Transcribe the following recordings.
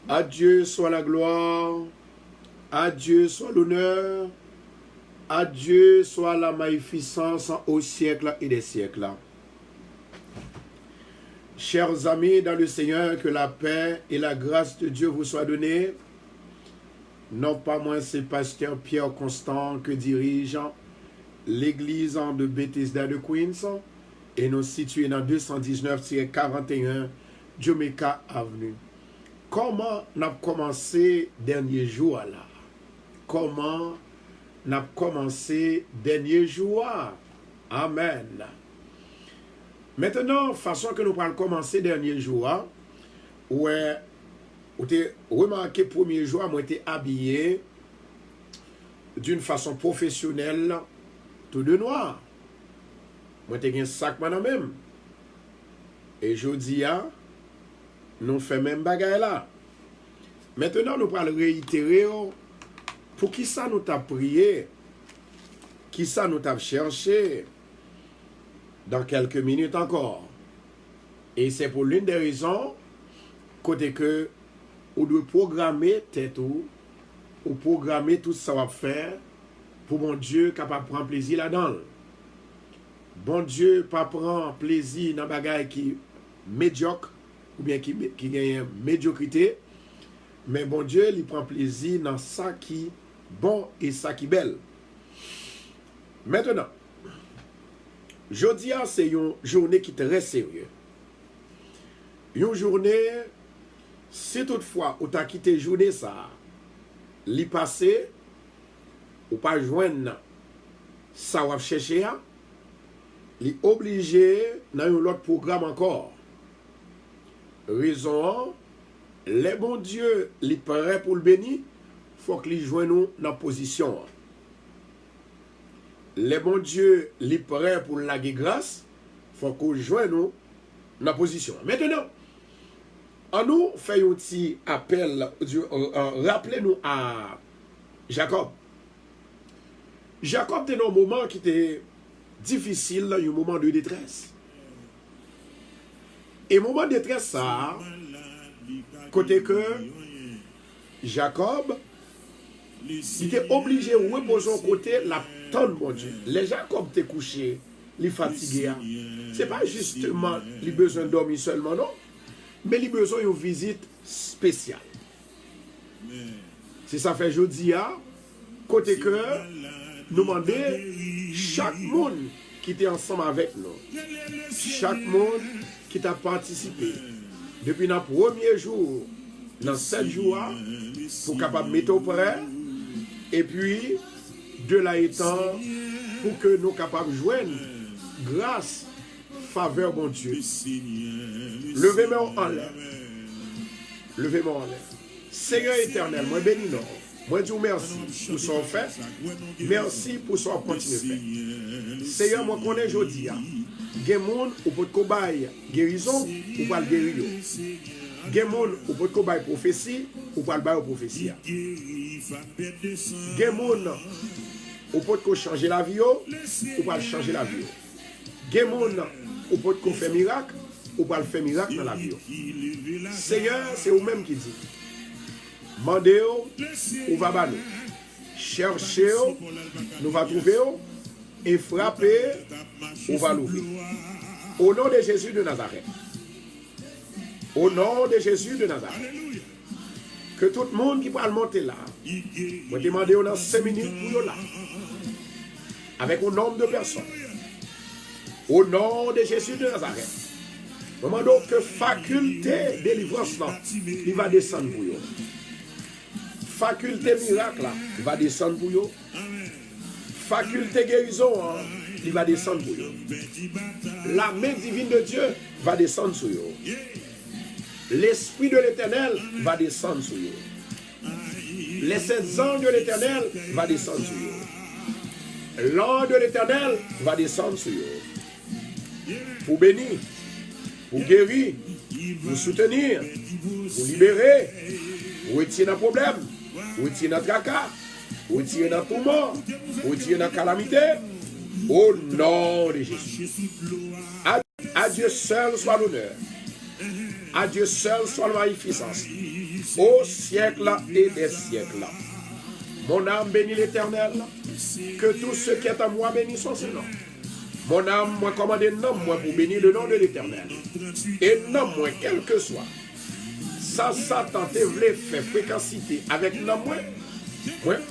À Dieu soit la gloire, à Dieu soit l'honneur, à Dieu soit la magnificence au siècle et des siècles. Chers amis dans le Seigneur, que la paix et la grâce de Dieu vous soient données. Non pas moins, c'est pasteur Pierre Constant que dirige l'église de Bethesda de Queens et nous situons dans 219-41 Jamaica Avenue. Comment nous avons commencé dernier jour là? Comment nous avons commencé dernier jour? Amen. Maintenant, façon que nous allons commencer dernier jour, ouais, vous avez remarqué premier jour, moi été habillé d'une façon professionnelle, tout de noir. Moi j'ai un sac maintenant même. Et je dis, nous faisons même bagaille là. Maintenant, nous allons réitérer pour qui ça nous t'a prié, qui ça nous t'a cherché dans quelques minutes encore. Et c'est pour l'une des raisons côté que on doit programmer tête ou programmer tout ça va faire pour mon Dieu capable de prendre plaisir là-dedans. Bon Dieu pas prend plaisir dans bagaille qui médiocre ou bien qui gagne médiocrité, mais bon Dieu il prend plaisir dans ça qui bon et ça qui belle. Maintenant, jeudi c'est une journée qui est très sérieuse. Une journée, si toutefois ou t'as quitté journée ça, l'y passé ou pas joindre ça ou chercher, l'y obligé dans un autre programme encore. Raison, les bons Dieu, les prêt pour le bénir, faut que les joignent nous dans position. Les bons Dieu, les prêt pour la grâce, faut qu'on joigne nous dans position. Maintenant, en nous faisons un petit appel, rappelez-nous à Jacob. Jacob était dans un moment qui était difficile, un moment de détresse. Et moment de détresse, ça, côté que Jacob, il était obligé de reposer au côté la tonne, mon Dieu. Les Jacob étaient couchés, les fatigués. Ce n'est pas justement les besoins de dormir seulement, non? Mais les besoins d'une visite spéciale. Si ça fait jeudi, côté que nous demandons chaque monde qui était ensemble avec nous, chaque monde qui t'a participé depuis notre premier jour, dans 7 jours, pour capable mettre au prêt, et puis de là étant, pour que nous capables de joindre grâce, faveur, mon Dieu. Levez-moi en l'air. Levez-moi en l'air. Seigneur éternel, moi bénis non. Moi dis merci pour son fait. Merci pour son continue fait. Seigneur, moi connais aujourd'hui. Gen moun ou peut cobaye guérison ou pas guérir. Gen moun ou peut cobaye prophétie ou pas bailler prophétie. Gen moun ou peut changer la vie ou pas changer la vie. Gen moun ou peut faire miracle ou pas faire miracle dans la vie. Seigneur, c'est vous-même qui dit. Mandez ou va banou. Cherchez nous va trouver et frapper ou va l'ouvrir. Au nom de Jésus de Nazareth. Au nom de Jésus de Nazareth. Que tout le monde qui va monter là, moi demander dans 5 minutes pour là. Avec un nombre de personnes. Au nom de Jésus de Nazareth. Nous demandons que faculté délivrance là, il va descendre pour vous. Faculté miracle là, il va descendre pour vous. Faculté guérison, hein, il va descendre pour vous. La main divine de Dieu va descendre sur vous. L'Esprit de l'Éternel va descendre sur vous. Les 7 anges de l'Éternel va descendre sur vous. L'ange de l'Éternel va descendre sur vous. Pour bénir, pour guérir, pour soutenir, pour libérer, pour retirer un problème, pour retirer un tracas, pour retirer un tourment, pour retirer une calamité, au nom de Jésus. À Dieu seul soit l'honneur. À Dieu seul soit la magnificence. Au siècle et des siècles. Mon âme bénit l'Éternel. Que tout ce qui est à moi bénisse son nom. Mon âme, moi commande nom, moi pour bénir le nom de l'Éternel. Et nom, moi, quel que soit. Ça, Satan te voulait faire fréquencité avec nom, moi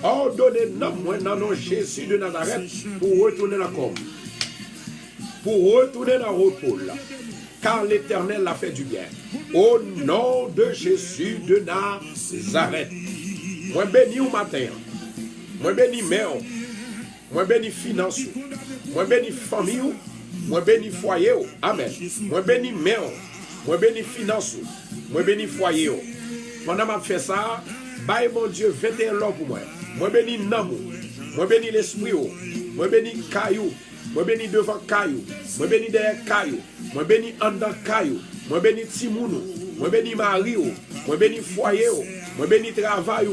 ordonner nom, moi, dans le nom Jésus de Nazareth, pour retourner dans le corps. Pour retourner dans le repos. Car l'Éternel l'a fait du bien. Au nom de Jésus de Nazareth. Moi bénis au matin. Moi bénis mère. Moi bénis finance. Moi bénis famille. Moi bénis foyer. Amen. Moi bénis mère. Moi bénis finance. Moi bénis foyer. Pendant que je fais ça, bye mon Dieu, 21 l'an pour moi. Moi bénis Namou. Moi bénis l'esprit. Moi bénis caillou. Moi bénis devant caillou. Moi bénis derrière caillou. Moi bénis en dedans caillou. Moi bénis Timounou. Moi bénis Mario. Moi bénis foyer. Moi bénis travail.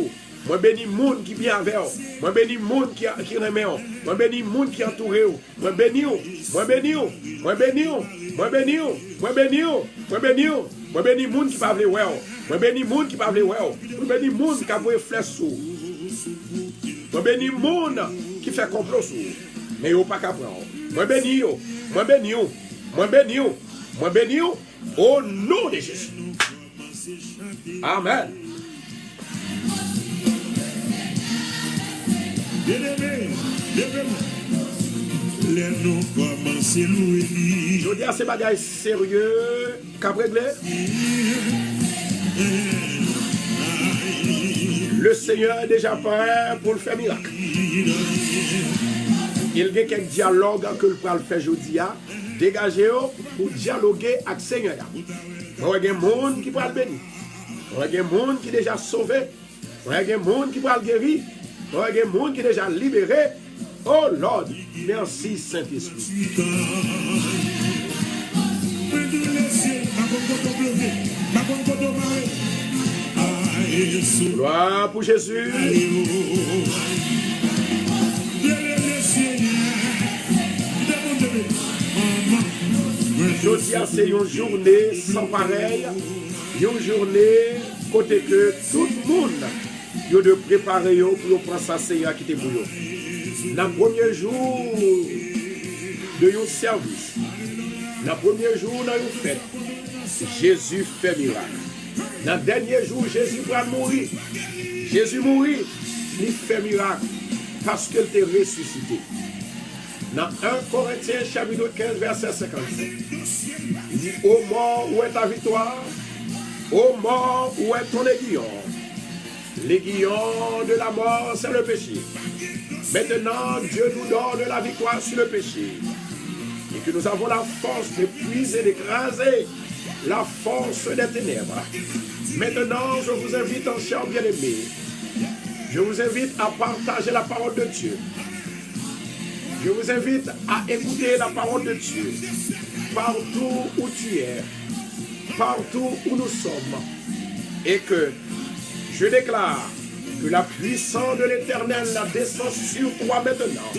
Moi bénis monde qui vient avec vous. Moi bénis monde qui remet vous. Moi bénis monde qui entoure vous. Moi bénis vous. Moi bénis vous. Moi bénis vous. Moi bénis vous. Moi bénis vous. Moi bénis vous. Moi bénis monde qui parle ouais. Moi bénis monde qui parle ouais. Moi bénis monde qui a voué flèche sous. Moi bénis monde qui fait complot sous. Mais vous pas qu'à prendre. Moi bénis vous. Moi bénis vous. Moi bénis vous. Moi bénis vous. Au nom de Jésus. Amen. Je dis à ces bagages sérieux qu'a réglé. Le Seigneur est déjà prêt pour le faire miracle. Il y a quelques dialogues que le pral fait aujourd'hui. Dégagez pour dialoguer avec le Seigneur. Il y a des gens qui pourraient le bénir. Il y a des gens qui sont déjà sauvés. Il y a des gens qui pourraient le guérir. Il y a des gens qui sont déjà libérés. Oh Lord, merci Saint-Esprit. Gloire pour Jésus. Aujourd'hui, c'est une journée sans pareil. Une journée côté que tout le monde yo de préparer pour prendre sa Seigneur qui était pour vous. Dans le premier jour de un service, dans le premier jour de une fête, Jésus fait miracle. Dans le dernier jour, Jésus va mourir. Jésus mourit, il fait miracle parce qu'il était ressuscité. Dans 1 Corinthiens chapitre 15, verset 55, il dit, ô mort, où est ta victoire? Ô mort, où est ton aiguillon? L'aiguillon de la mort, c'est le péché. Maintenant, Dieu nous donne la victoire sur le péché. et que nous avons la force de puiser, d'écraser la force des ténèbres. Maintenant, je vous invite, en chers bien-aimés, je vous invite à partager la parole de Dieu. Je vous invite à écouter la parole de Dieu partout où tu es, partout où nous sommes, et que je déclare que la puissance de l'Éternel descend sur toi maintenant,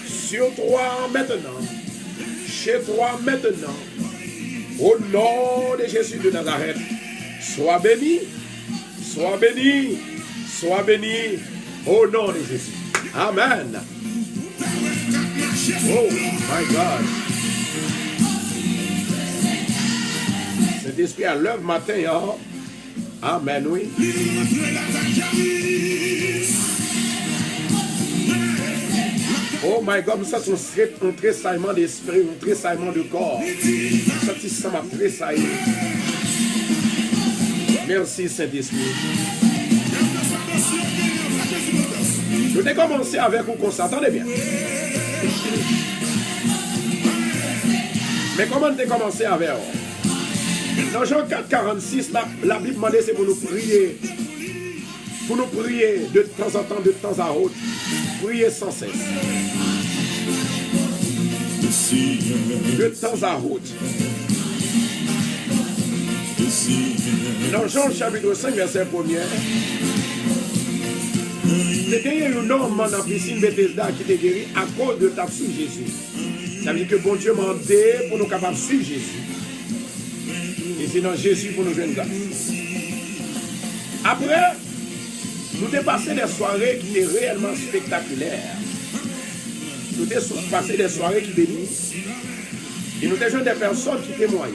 sur toi maintenant, chez toi maintenant, au nom de Jésus de Nazareth. Sois béni, sois béni, sois béni, au nom de Jésus. Amen. Oh my God. Cet esprit à l'œuvre matin, hein? Amen, oui. Oh my God, ça c'est un tressaillement d'esprit, un tressaillement de corps. Ça, ça m'a tressaillé. Merci Saint-Esprit. Je vais commencer avec vous comme ça, attendez bien. Mais comment tu as commencé avec vous? Dans Jean 4, 46, la Bible m'a dit c'est pour nous prier. Pour nous prier de temps en temps, de temps à autre. Prier sans cesse. De temps à autre. Dans Jean chapitre 5, verset 1er, c'était un homme dans la piscine Bethesda qui était guéri à cause de ta suivre Jésus. Ça veut dire que bon Dieu m'a aidé pour nous capables de suivre Jésus. Et c'est dans Jésus pour nous joindre grâce. Après, nous avons passé des soirées qui étaient réellement spectaculaires. Nous avons passé des soirées qui bénissent. Et nous avons des personnes qui témoignent.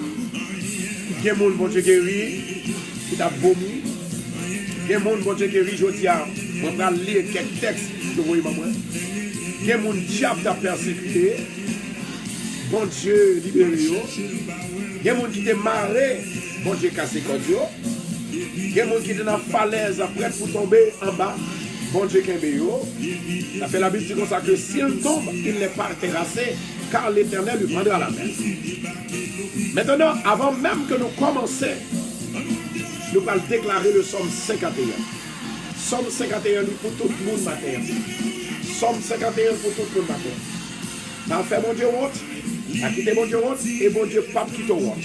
Il y a des gens qui guéri, qui t'a vomi. Il y a des gens qui guéri, je dis, on va lire quelques textes que vous voyez. Il y a des gens qui t'a persécuté. Bon Dieu libéré. Il y a des gens qui t'ont marré. Bon Dieu cassé contre eux. Il y a des gens qui étaient dans la falaise après pour tomber en bas. Bon Dieu qui est ça fait la Bible comme ça que s'il tombe, il n'est pas terrassé, car l'Éternel lui prendra la main. Maintenant, avant même que nous commencions, nous allons déclarer le psaume 51. Psaume 51 pour tout le monde matin. Psaume 51 pour tout le monde matin. Ça fait mon Dieu honte, ça quitte mon Dieu honte, et mon Dieu pas quitte honte.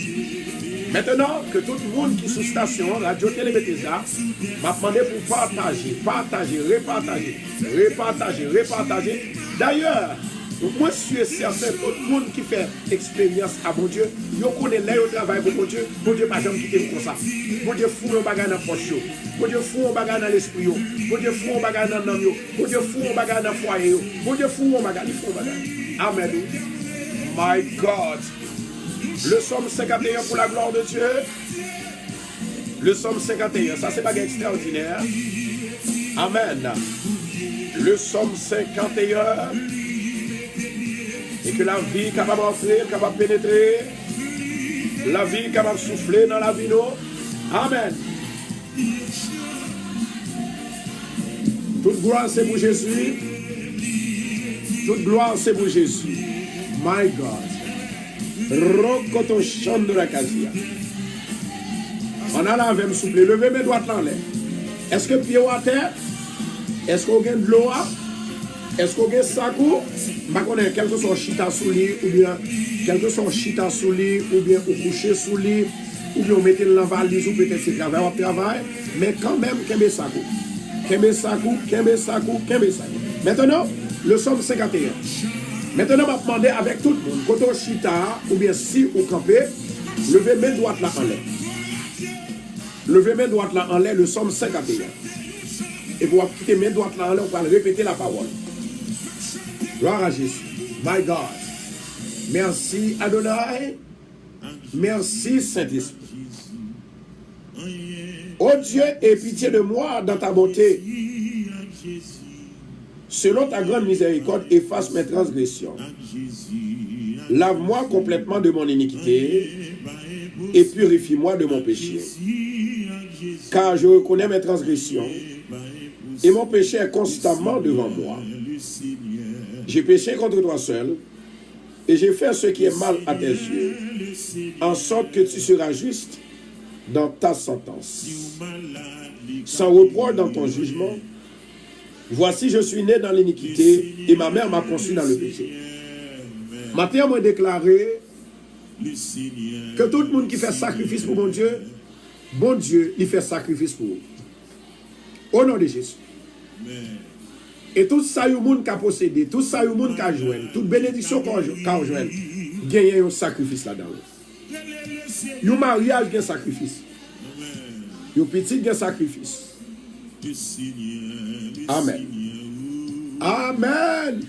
Maintenant, que tout le monde qui est sous station, Radio Télé Bethesda, m'a demandé pour partager, repartager. D'ailleurs, moi je suis certain, tout le monde qui fait expérience à mon Dieu, il connaît là au travail pour mon Dieu pas jamais quitter comme ça. Mon Dieu fout un bagage dans la poche, mon Dieu fout un bagage dans l'esprit, mon Dieu fout un bagage dans l'âme, mon Dieu fout un bagage dans le foyer, mon Dieu fout un bagage, Amen. My God. Le psaume 51 pour la gloire de Dieu. Le psaume 51, ça c'est pas extraordinaire. Amen. Le psaume 51. Et que la vie capable d'entrer, capable de pénétrer. La vie capable de souffler dans la vie. Amen. Toute gloire c'est pour Jésus. Toute gloire c'est pour Jésus. My God. Rokoto chandra kazia. On a la même souple. Levez mes doigts dans l'air. Est-ce que pied ou à terre? Est-ce qu'on gagne de l'eau? Est-ce qu'on gagne sacou? Je connais quelque soit chita sous lit ou bien quelque soit chita sous lit ou bien ou coucher sous lit ou bien on mettez dans la valise ou peut-être c'est travail ou travail. Mais quand même, kembe sacou. Maintenant, le psaume 51. Maintenant, je vais demander avec tout le monde, quand on chita, ou bien si ou campé, levez mes doigts là en l'air. Levez mes doigts là en l'air, le psaume 51. Et vous quitter mes doigts là en l'air, on va répéter la parole. Gloire à Jésus. My God. Merci Adonai. Merci Saint-Esprit. Oh Dieu, aie pitié de moi dans ta bonté. Selon ta grande miséricorde, efface mes transgressions. Lave-moi complètement de mon iniquité et purifie-moi de mon péché. Car je reconnais mes transgressions et mon péché est constamment devant moi. J'ai péché contre toi seul et j'ai fait ce qui est mal à tes yeux, en sorte que tu seras juste dans ta sentence, sans reproche dans ton jugement. Voici, je suis né dans l'iniquité, et ma mère m'a conçu dans le péché. Matin, m'a déclaré que tout le monde qui fait sacrifice pour mon Dieu, il fait sacrifice pour vous. Au nom de Jésus. Et tout ça, il y a monde qui a possédé, tout ça, il y a monde qui a joué, toute bénédiction qu'on a joué, gagne un sacrifice là-dedans. Il y a un mariage qui a un sacrifice. Il y a un petit qui a un sacrifice. Amen. Amen.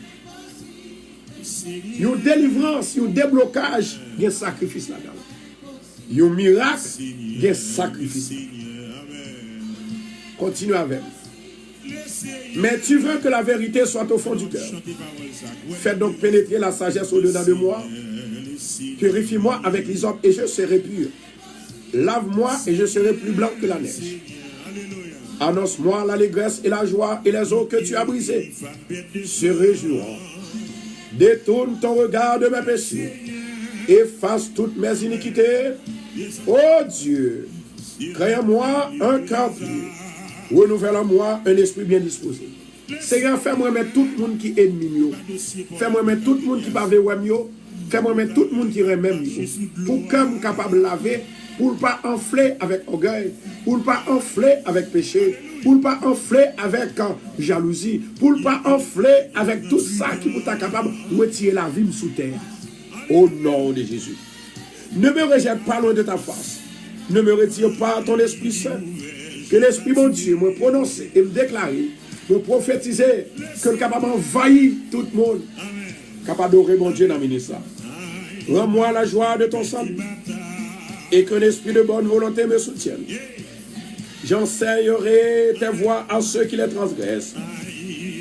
Il y a une délivrance, il y a un déblocage, il y a un sacrifice là-dedans. Il y a un miracle, il y a un sacrifice. Continue avec. Mais tu veux que la vérité soit au fond du cœur. Fais donc pénétrer la sagesse au-dedans de moi. Purifie-moi avec l'hysope et je serai pur. Lave-moi et je serai plus blanc que la neige. Annonce-moi l'allégresse et la joie et les eaux que tu as brisées se réjouiront. Détourne ton regard de mes péchés. Efface toutes mes iniquités. Ô Dieu, crée en moi un cœur pur. Renouvelle en moi un esprit bien disposé. Seigneur, fais-moi mettre tout le monde qui est ennemi. Fais-moi mettre tout le monde qui parle de moi. Fais-moi mettre tout le monde qui remet pour que je sois capable de laver, pour ne pas enfler avec orgueil, pour ne pas enfler avec péché, pour ne pas enfler avec jalousie, pour ne pas enfler avec tout ça qui peut être capable de retirer la vie sous terre. Au nom de Jésus. Ne me rejette pas loin de ta face. Ne me retire pas ton Esprit Saint. Que l'Esprit, mon Dieu, me prononce et me déclare, me prophétiser, que le capable d'envahir tout le monde, capable d'adorer mon Dieu dans le ministère. Rends-moi la joie de ton salut et qu'un esprit de bonne volonté me soutienne. J'enseignerai tes voies à ceux qui les transgressent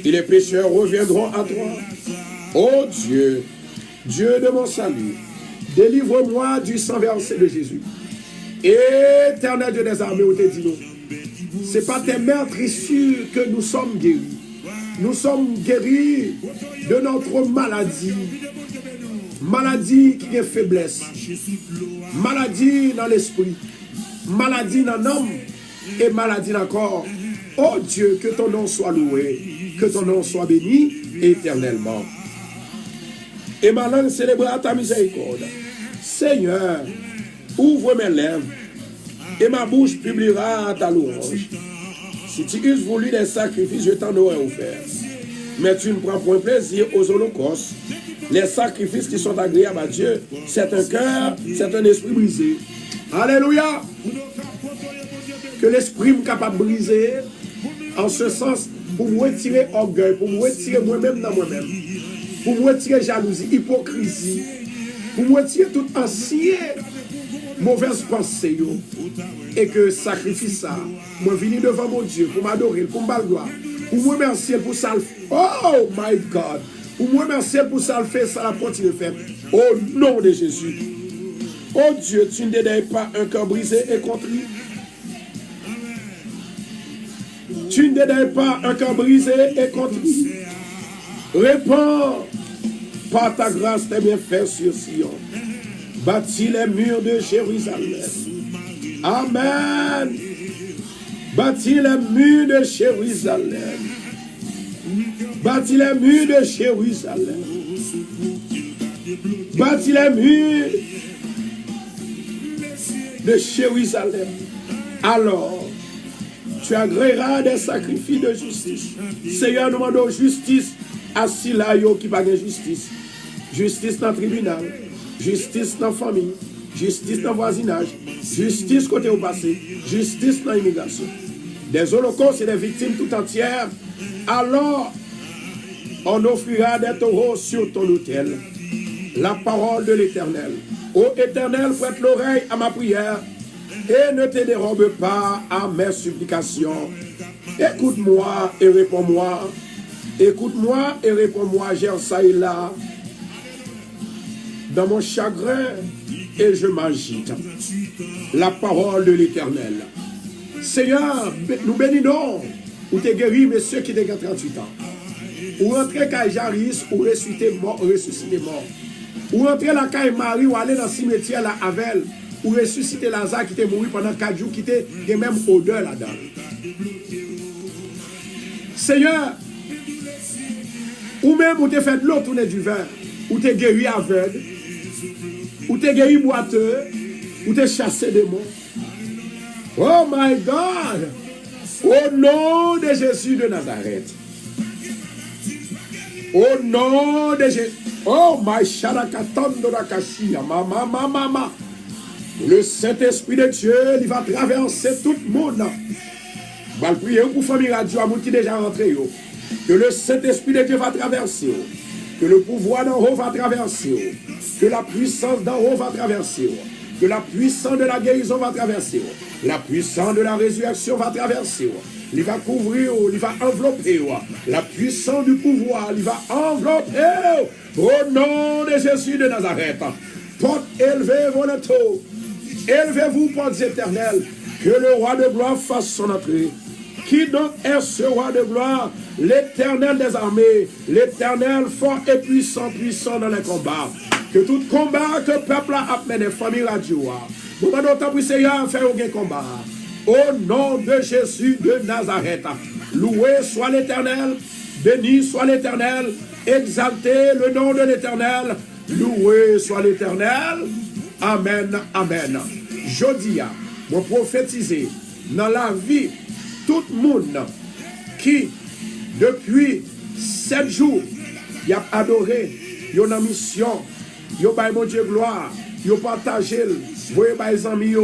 et les pécheurs reviendront à toi. Ô Dieu, Dieu de mon salut, délivre-moi du sang versé de Jésus. Éternel Dieu des armées, où t'es dit nous. Ce n'est pas tes meurtrissures que nous sommes guéris. Nous sommes guéris de notre maladie. Maladie qui est faiblesse. Maladie dans l'esprit. Maladie dans l'âme. Et maladie dans le corps. Oh Dieu, que ton nom soit loué. Que ton nom soit béni éternellement. Et ma langue célébrera ta miséricorde. Seigneur, ouvre mes lèvres. Et ma bouche publiera ta louange. Si tu eusses voulu des sacrifices, je t'en aurais offert. Mais tu ne prends point plaisir aux holocaustes. Les sacrifices qui sont agréables à Dieu, c'est un cœur, c'est un esprit brisé. Alléluia. Que l'esprit me capable de briser, en ce sens, pour me retirer orgueil, pour me retirer moi-même dans moi-même, pour me retirer jalousie, hypocrisie, pour me retirer tout ancien mauvaise pensée, et que sacrifice ça, moi venir devant mon Dieu pour m'adorer, pour me gloire, pour me remercier pour ça. Oh my God, pour me remercier pour ça le fait, ça la continue de faire. Au nom de Jésus. Oh Dieu, tu ne dédaignes pas un cœur brisé et contrit. Tu ne dédaignes pas un cœur brisé et contrit. Répands par ta grâce tes bienfaits sur Sion. Bâtis les murs de Jérusalem. Amen. Bâtis les murs de Jérusalem. Bâtis les murs de Jérusalem. Bâtis les murs de Jérusalem. Alors, tu agréeras des sacrifices de justice. Seigneur, nous demandons justice à ceux qui pas de justice. Justice dans le tribunal. Justice dans la famille, justice dans le voisinage, justice côté au passé, justice dans l'immigration. Des holocaustes et des victimes tout entières. Alors, on offrira des taureaux sur ton autel. La parole de l'Éternel. Ô Éternel, prête l'oreille à ma prière et ne te dérobe pas à mes supplications. Écoute-moi et réponds-moi. Écoute-moi et réponds-moi, j'ai ça et là. Dans mon chagrin, et je m'agite. La parole de l'Éternel. Seigneur, nous bénissons. Ou t'es guéri, mais ceux qui ont 38 ans. Ou rentrer quand Jaris, ou ressusciter mort, Ou rentrer la caille Marie ou aller dans le cimetière là avec elle. Ou ressusciter Lazare qui était mort pendant 4 jours, qui était même odeur là-dedans. Seigneur, ou même où tu fait de l'eau tourner du vin, ou tu es guéri aveugle, ou tu es guéri boiteux, ou tu es chassé des mots. Oh my God! Au nom de Jésus de Nazareth. Au nom de Jésus. Oh my Sharakatando Rakashia. Mama. Le Saint-Esprit de Dieu, il va traverser tout le monde. Je vais prier pour famille radio, à monde qui est déjà rentré. Que le Saint-Esprit de Dieu va traverser. Que le pouvoir d'en haut va traverser. Que la puissance d'en haut va traverser. Que la puissance de la guérison va traverser. La puissance de la résurrection va traverser. Il va couvrir, il va envelopper. La puissance du pouvoir, il va envelopper. Au nom de Jésus de Nazareth. Porte élevée vos lettres. Élevez-vous, portes éternelles. Que le roi de gloire fasse son entrée. Qui donc est ce roi de gloire? L'Éternel des armées. L'Éternel fort et puissant dans les combats. Que tout combat que le peuple a mené, famille radio. Nous demandons tant pour Seigneur faire un combat. Au nom de Jésus de Nazareth. Loué soit l'Éternel. Béni soit l'Éternel. Exalté le nom de l'Éternel. Loué soit l'Éternel. Amen, amen. Jodia, je prophétiser dans la vie tout le monde qui, depuis 7 jours, il a adoré, il a une mission, il a mon Dieu gloire, il a partagé, il a les amis,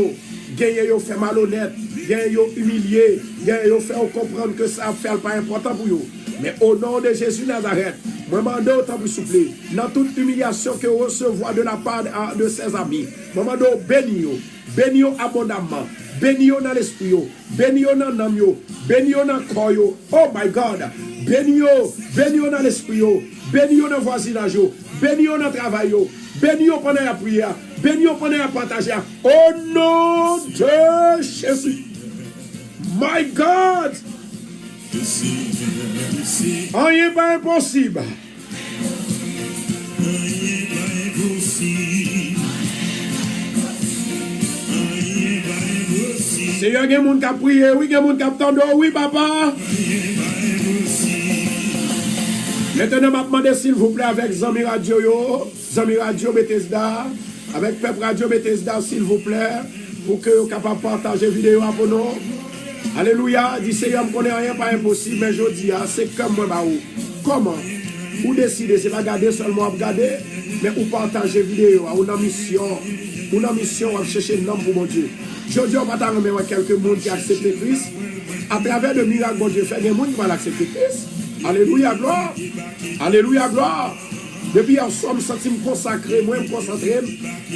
il a fait malhonnête, il a humilié, il a fait comprendre que ça fait pas important pour vous. Mais au nom de Jésus Nazareth, je demande autant pour souple, dans toute humiliation que vous recevez de la part de ses amis, je demande bénis abondamment, bénis dans l'esprit, bénis dans l'âme, bénis dans le corps, oh my God, bénis dans l'esprit, bénis dans le voisinage, bénis dans le travail, bénis pendant la prière, bénis pendant la partager, au nom de Jésus, my God. Rien n'est pas impossible. Seigneur, il y a des gens qui ont prié, oui, il y a des gens qui ont attendu, oui, papa. Maintenant, je vais demander s'il vous plaît avec Zami Radio Bethesda, avec Peuple Radio Bethesda, s'il vous plaît, pour que vous soyez capable de partager la vidéo pour nous. Alléluia, dit Seigneur, je ne connais rien, pas impossible, mais je dis, c'est comme moi, comment vous décidez, c'est pas regarder seulement regarder, mais vous partagez la vidéo, vous avez une mission, vous chercher un homme pour mon Dieu. Je dis, on va t'en remettre quelques monde qui acceptent Christ, à travers le miracle, mon Dieu, fait des gens qui vont accepter Christ. Alléluia, gloire. Alléluia, gloire. Depuis hier soir, je me sens consacré, moi, je me concentre.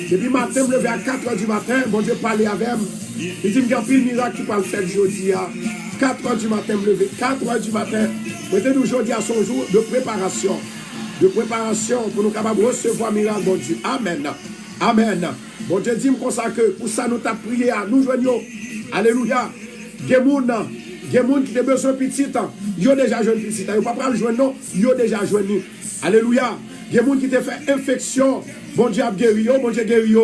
Depuis matin, je me lever à 4h du matin, bon Dieu parlait avec moi. Il dit, il y a un pile miracle qui peut le faire aujourd'hui. 4h du matin, je me lever, 4h du matin. Maintenant, aujourd'hui, à son jour de préparation. De préparation pour nous capables de recevoir le miracle, bon Dieu. Amen. Amen. Bon Dieu dit, me consacre. Pour ça, nous t'avons prié, nous joignons. Alléluia. Il y a des gens qui ont besoin de petit temps. Ils ont déjà joué petit temps. Ils ne peuvent pas le jouer, non. Ils ont déjà joué. Alléluia. Il y a des gens qui ont fait infection. Bon Dieu a guéri. Bon Dieu a guéri.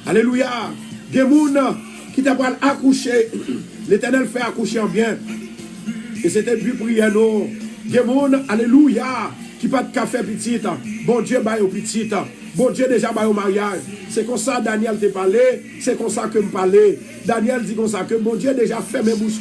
Alléluia. Il y a des gens qui ont accouché. L'Éternel fait accoucher en bien. Et c'était plus prière, non. Il y a des gens, alléluia, qui pas de café petit. Bon Dieu va au petit. Bon Dieu déjà va au mariage. C'est comme ça Daniel te parlé. C'est comme ça que me parlait. Daniel dit comme ça que bon Dieu déjà fait mes bouches.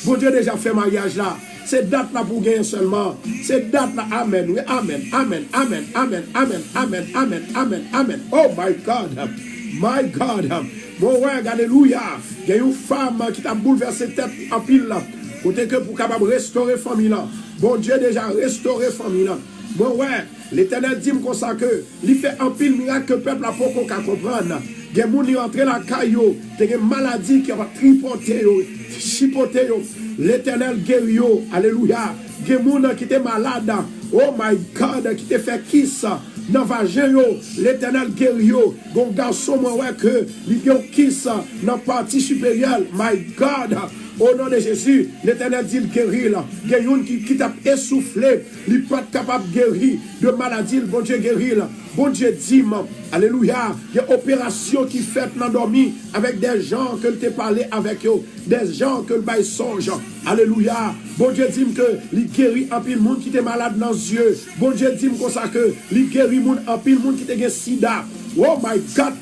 Bon Dieu déjà fait mariage là. C'est date là pour gagner seulement. C'est date là. Amen. Oui, amen. Amen. Amen. Amen. Amen. Amen. Amen. Amen. Amen. Oh my God. My God. Bon ouais, alléluia. Il y a une femme qui t'a bouleversé tête en pile là. Côté que pour capable restaurer famille là. Bon Dieu déjà restauré famille là. Bon ouais, l'Éternel dit comme ça que il fait un pile miracle que le peuple a pas qu'on comprendre. Il y a des gens qui rentrent dans la caillou, il y a des maladies qui vont tripoter, chipoter. L'Éternel guérit. Alléluia. Il y a des gens qui étaient malades. Oh my God, qui te fait kiss dans vagin. L'Éternel guérit. Gon garçon moi ouais que il y a kiss dans partie supérieure. My God. Au nom de Jésus, l'Éternel dit guérir. Il y a une qui t'a essoufflé. Il n'est pas capable de guérir de maladie. Bon Dieu guérir. Bon Dieu dit, alléluia. Il y a une opération qui fait l'endormi avec des gens que tu parlé avec eux. Des gens que le bail songe. Alléluia. Bon Dieu dit que il guérit un pile monde qui était malade dans les yeux. Bon Dieu dit comme ça que il guérit un pile monde qui était sida. Oh my God,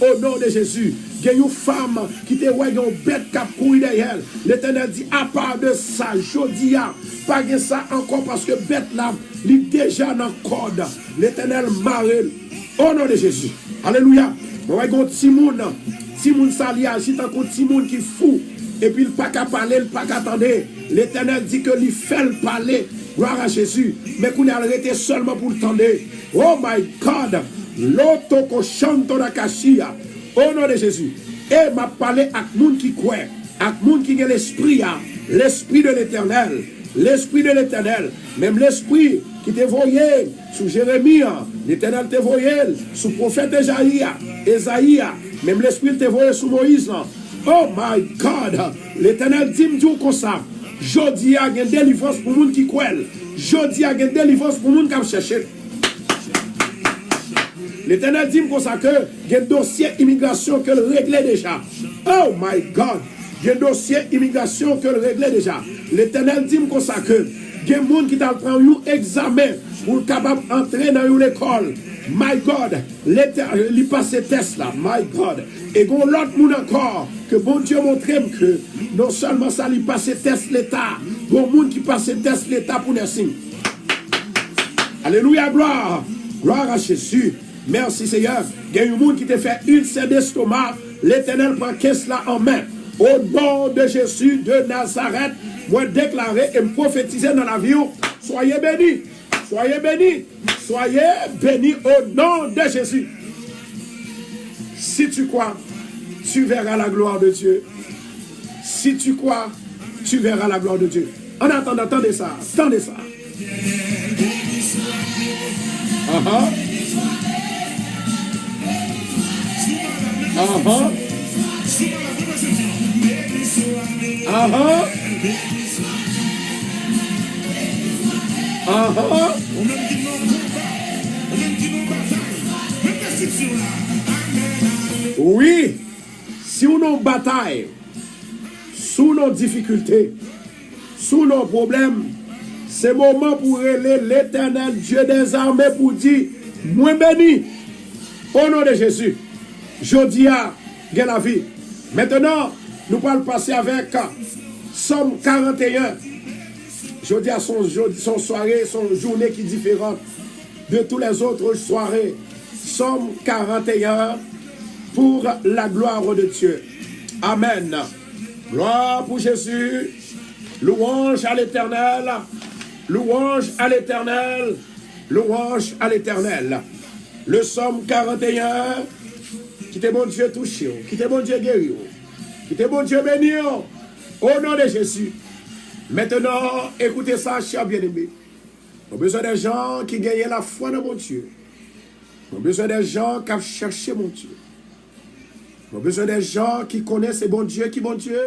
au nom de Jésus, il y a une femme qui te voit une bête qui a couru derrière. L'Éternel dit, à part de ça, je dis, pas de ça encore parce que bête là, il est déjà dans le code. L'Éternel marre. Au nom de Jésus. Alléluia. Il y a un petit monde sali agit encore un petit monde qui fou. Et puis il n'a pas qu'à parler, il n'a pas qu'à attendre. L'Éternel dit que il fait le parler. Gloire à Jésus. Mais qu'on a arrêté seulement pour le tendre. Oh my God. L'auto ko chanto na kashia. Au nom de Jésus. Et m'a parlé avec moun qui croit. Avec moun qui a l'esprit. L'esprit de l'Éternel. L'esprit de l'Éternel. Même l'esprit qui te voyait sous Jérémie. L'Éternel te voyait sous prophète Esaïe. Même l'esprit te voyait sous Moïse. Oh my God. L'Éternel dit comme ça. Jodi a une délivrance pour les gens qui croient. Jodi a une délivrance pour les gens qui cherchent. L'Éternel dit comme ça que il y a un dossier immigration que le réglait déjà. Oh my God. Il y a un dossier immigration que le réglait déjà. L'Éternel dit comme ça que il y a des gens qui prennent un examen pour capable entrer dans l'école. My God. Il passe ce test là. My God. Et il y a l'autre monde encore que bon Dieu montre que non seulement ça, il passe test l'État. Il y a des gens qui passent test l'État pour les signes. Alléluia, gloire. Gloire à Jésus. Merci Seigneur. Il y a un monde qui te fait une sède d'estomac. L'Éternel prend qu'est-ce là en main. Au nom de Jésus de Nazareth, moi déclarer et me prophétiser dans la vie. Soyez bénis. Soyez bénis. Soyez bénis au nom de Jésus. Si tu crois, tu verras la gloire de Dieu. Si tu crois, tu verras la gloire de Dieu. En attendant, attendez ça. Attendez ça. Oui, si on a une bataille, sous nos difficultés, sous nos problèmes, c'est le moment pour élever l'Éternel Dieu des armées pour dire, moi béni, au nom de Jésus, je dis à la vie. Maintenant, nous allons passer avec Somme 41. Je dis à son soirée, son journée qui est différente de toutes les autres soirées. Somme 41 pour la gloire de Dieu. Amen. Gloire pour Jésus. Louange à l'Éternel. Louange à l'Éternel. Louange à l'Éternel. Le Somme 41. Qui t'est bon Dieu touché. Qui t'est bon Dieu guéri. Qui t'est bon Dieu béni. Au nom de Jésus. Maintenant, écoutez ça, chers bien-aimés. Nous avons besoin des gens qui gagnent la foi dans mon Dieu. Nous avons besoin des gens qui ont cherché mon Dieu. Nous avons besoin des gens qui connaissent ce bon Dieu, qui bon Dieu.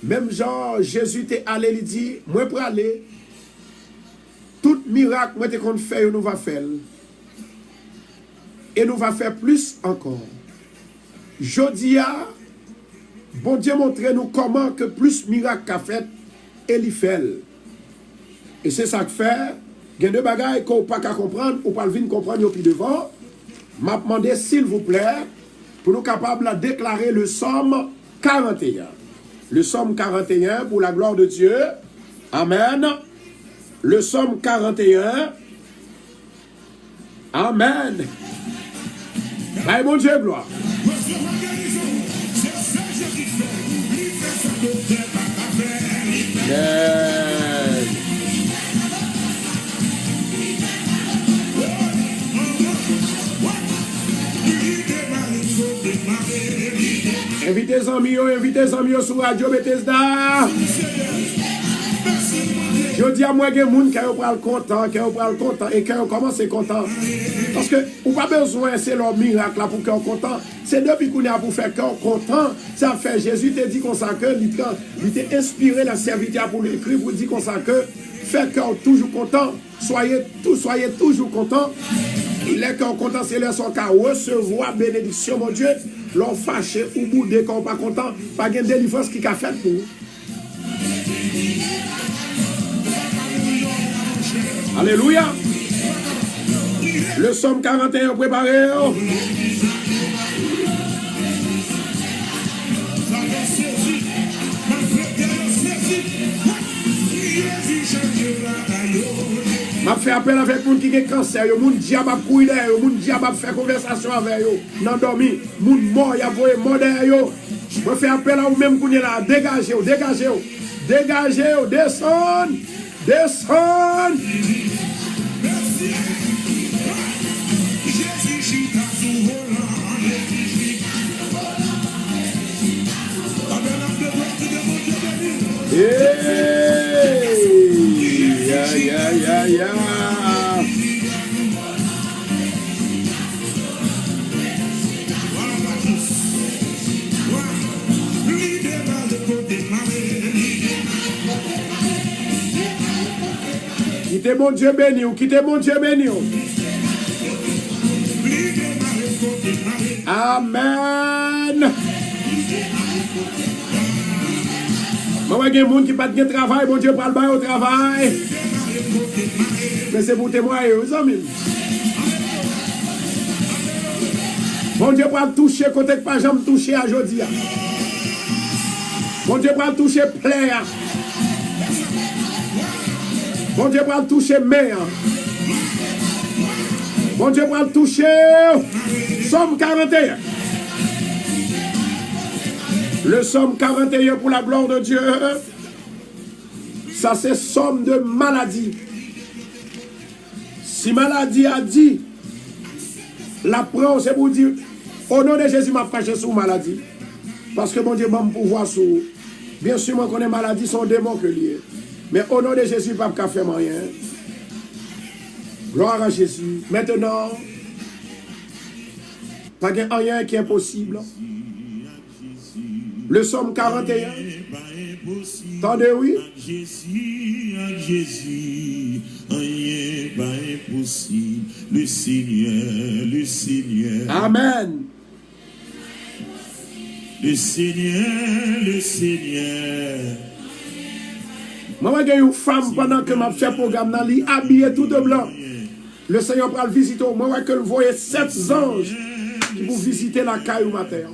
Même genre, Jésus t'est allé, il dit, moi pour aller, tout miracle, moi t'es qu'on fait, nous va faire. Et nous va faire plus encore. Jodia, bon Dieu montre-nous comment que plus miracle qu'a fait, et il fait. Et c'est ça que fait, il y a deux bagailles qu'on ne peut pas comprendre, ou pas venir comprendre au pied devant. M'a demandé, s'il vous plaît, pour nous capables de déclarer le Somme 41. Le Somme 41 pour la gloire de Dieu. Amen. Le Somme 41. Amen. Aïe mon Dieu, gloire. Amen. Invitez-en mieux sur Radio Bethesda. Je dis à moi, il y a des gens qui sont contents, et qui commencent à être contents. Parce que vous n'avez pas besoin, c'est leur miracle là pour qu'ils soient contents. C'est depuis qu'on est pour faire qu'on content. Ça fait Jésus te dit qu'on s'en que, il t'a inspiré la serviteur pour l'écrire, pour dire qu'on s'en que, faire cœur toujours content. Soyez toujours contents. Les cœurs contents, c'est les gens qui recevoir bénédiction, mon Dieu. L'on fâché ou boudé quand on n'est pas content, pas de délivrance qui a fait pour vous. Alléluia. Le psaume 41 préparé. m'a fait appel avec moun qui a cancer, moun diable a courir, moun diable a fait conversation avec eux, nan dormi, moun mort y a voyé mort derrière yo. M'a fait appel à vous même qu'on est là, dégagez, descend. Yeah. Quittez mon Dieu béni, Amen. Moi, il y a des gens qui n'ont pas de travail, bon Dieu, pas le bail au travail. Mais c'est pour témoigner, vous amis. Bon Dieu, pas le toucher, côté que pas jamais toucher à jeudi. Bon Dieu, pas le toucher plein. Bon Dieu, pas le toucher mer. Bon Dieu, pas le toucher. Somme 41. Le Somme 41 pour la gloire de Dieu. Ça, c'est somme de maladie. Si maladie a dit, la preuve, c'est pour dire, au nom de Jésus, m'a prêché sur maladie. Parce que mon Dieu m'a pouvoir sur. Bien sûr, moi, connais maladie, son démon que lié. Mais au nom de Jésus, pas qu'à faire rien. Gloire à Jésus. Maintenant, pas rien qui est impossible. Le Somme 41. Attendez, oui. Jésus, rien pas impossible. Le Seigneur. Amen. Le Seigneur. Moi, j'ai une femme pendant que m'a fait programme, habillée tout de blanc. Le Seigneur va le visiter. Moi, que le voyait 7 anges qui vont visiter la caille ou ma terre.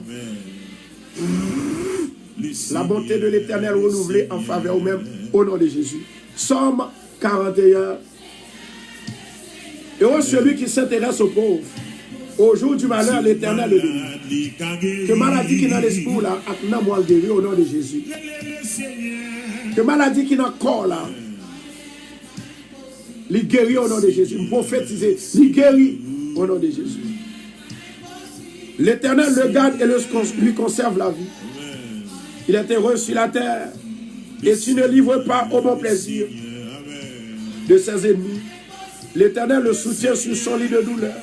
La bonté de l'Éternel renouvelée en faveur ou même au nom de Jésus. Somme 41. Heureux celui qui s'intéresse aux pauvres. Au jour du malheur, l'Éternel le bénit. Que maladie qui n'a l'esprit là, à moi le guérir au nom de Jésus. Que maladie qui n'a corps là, les guérit au nom de Jésus. Prophétiser, les guérit au nom de Jésus. L'Éternel le garde et lui conserve la vie. Il est heureux sur la terre. Et tu ne livres pas au bon plaisir de ses ennemis. L'Éternel le soutient sur son lit de douleur.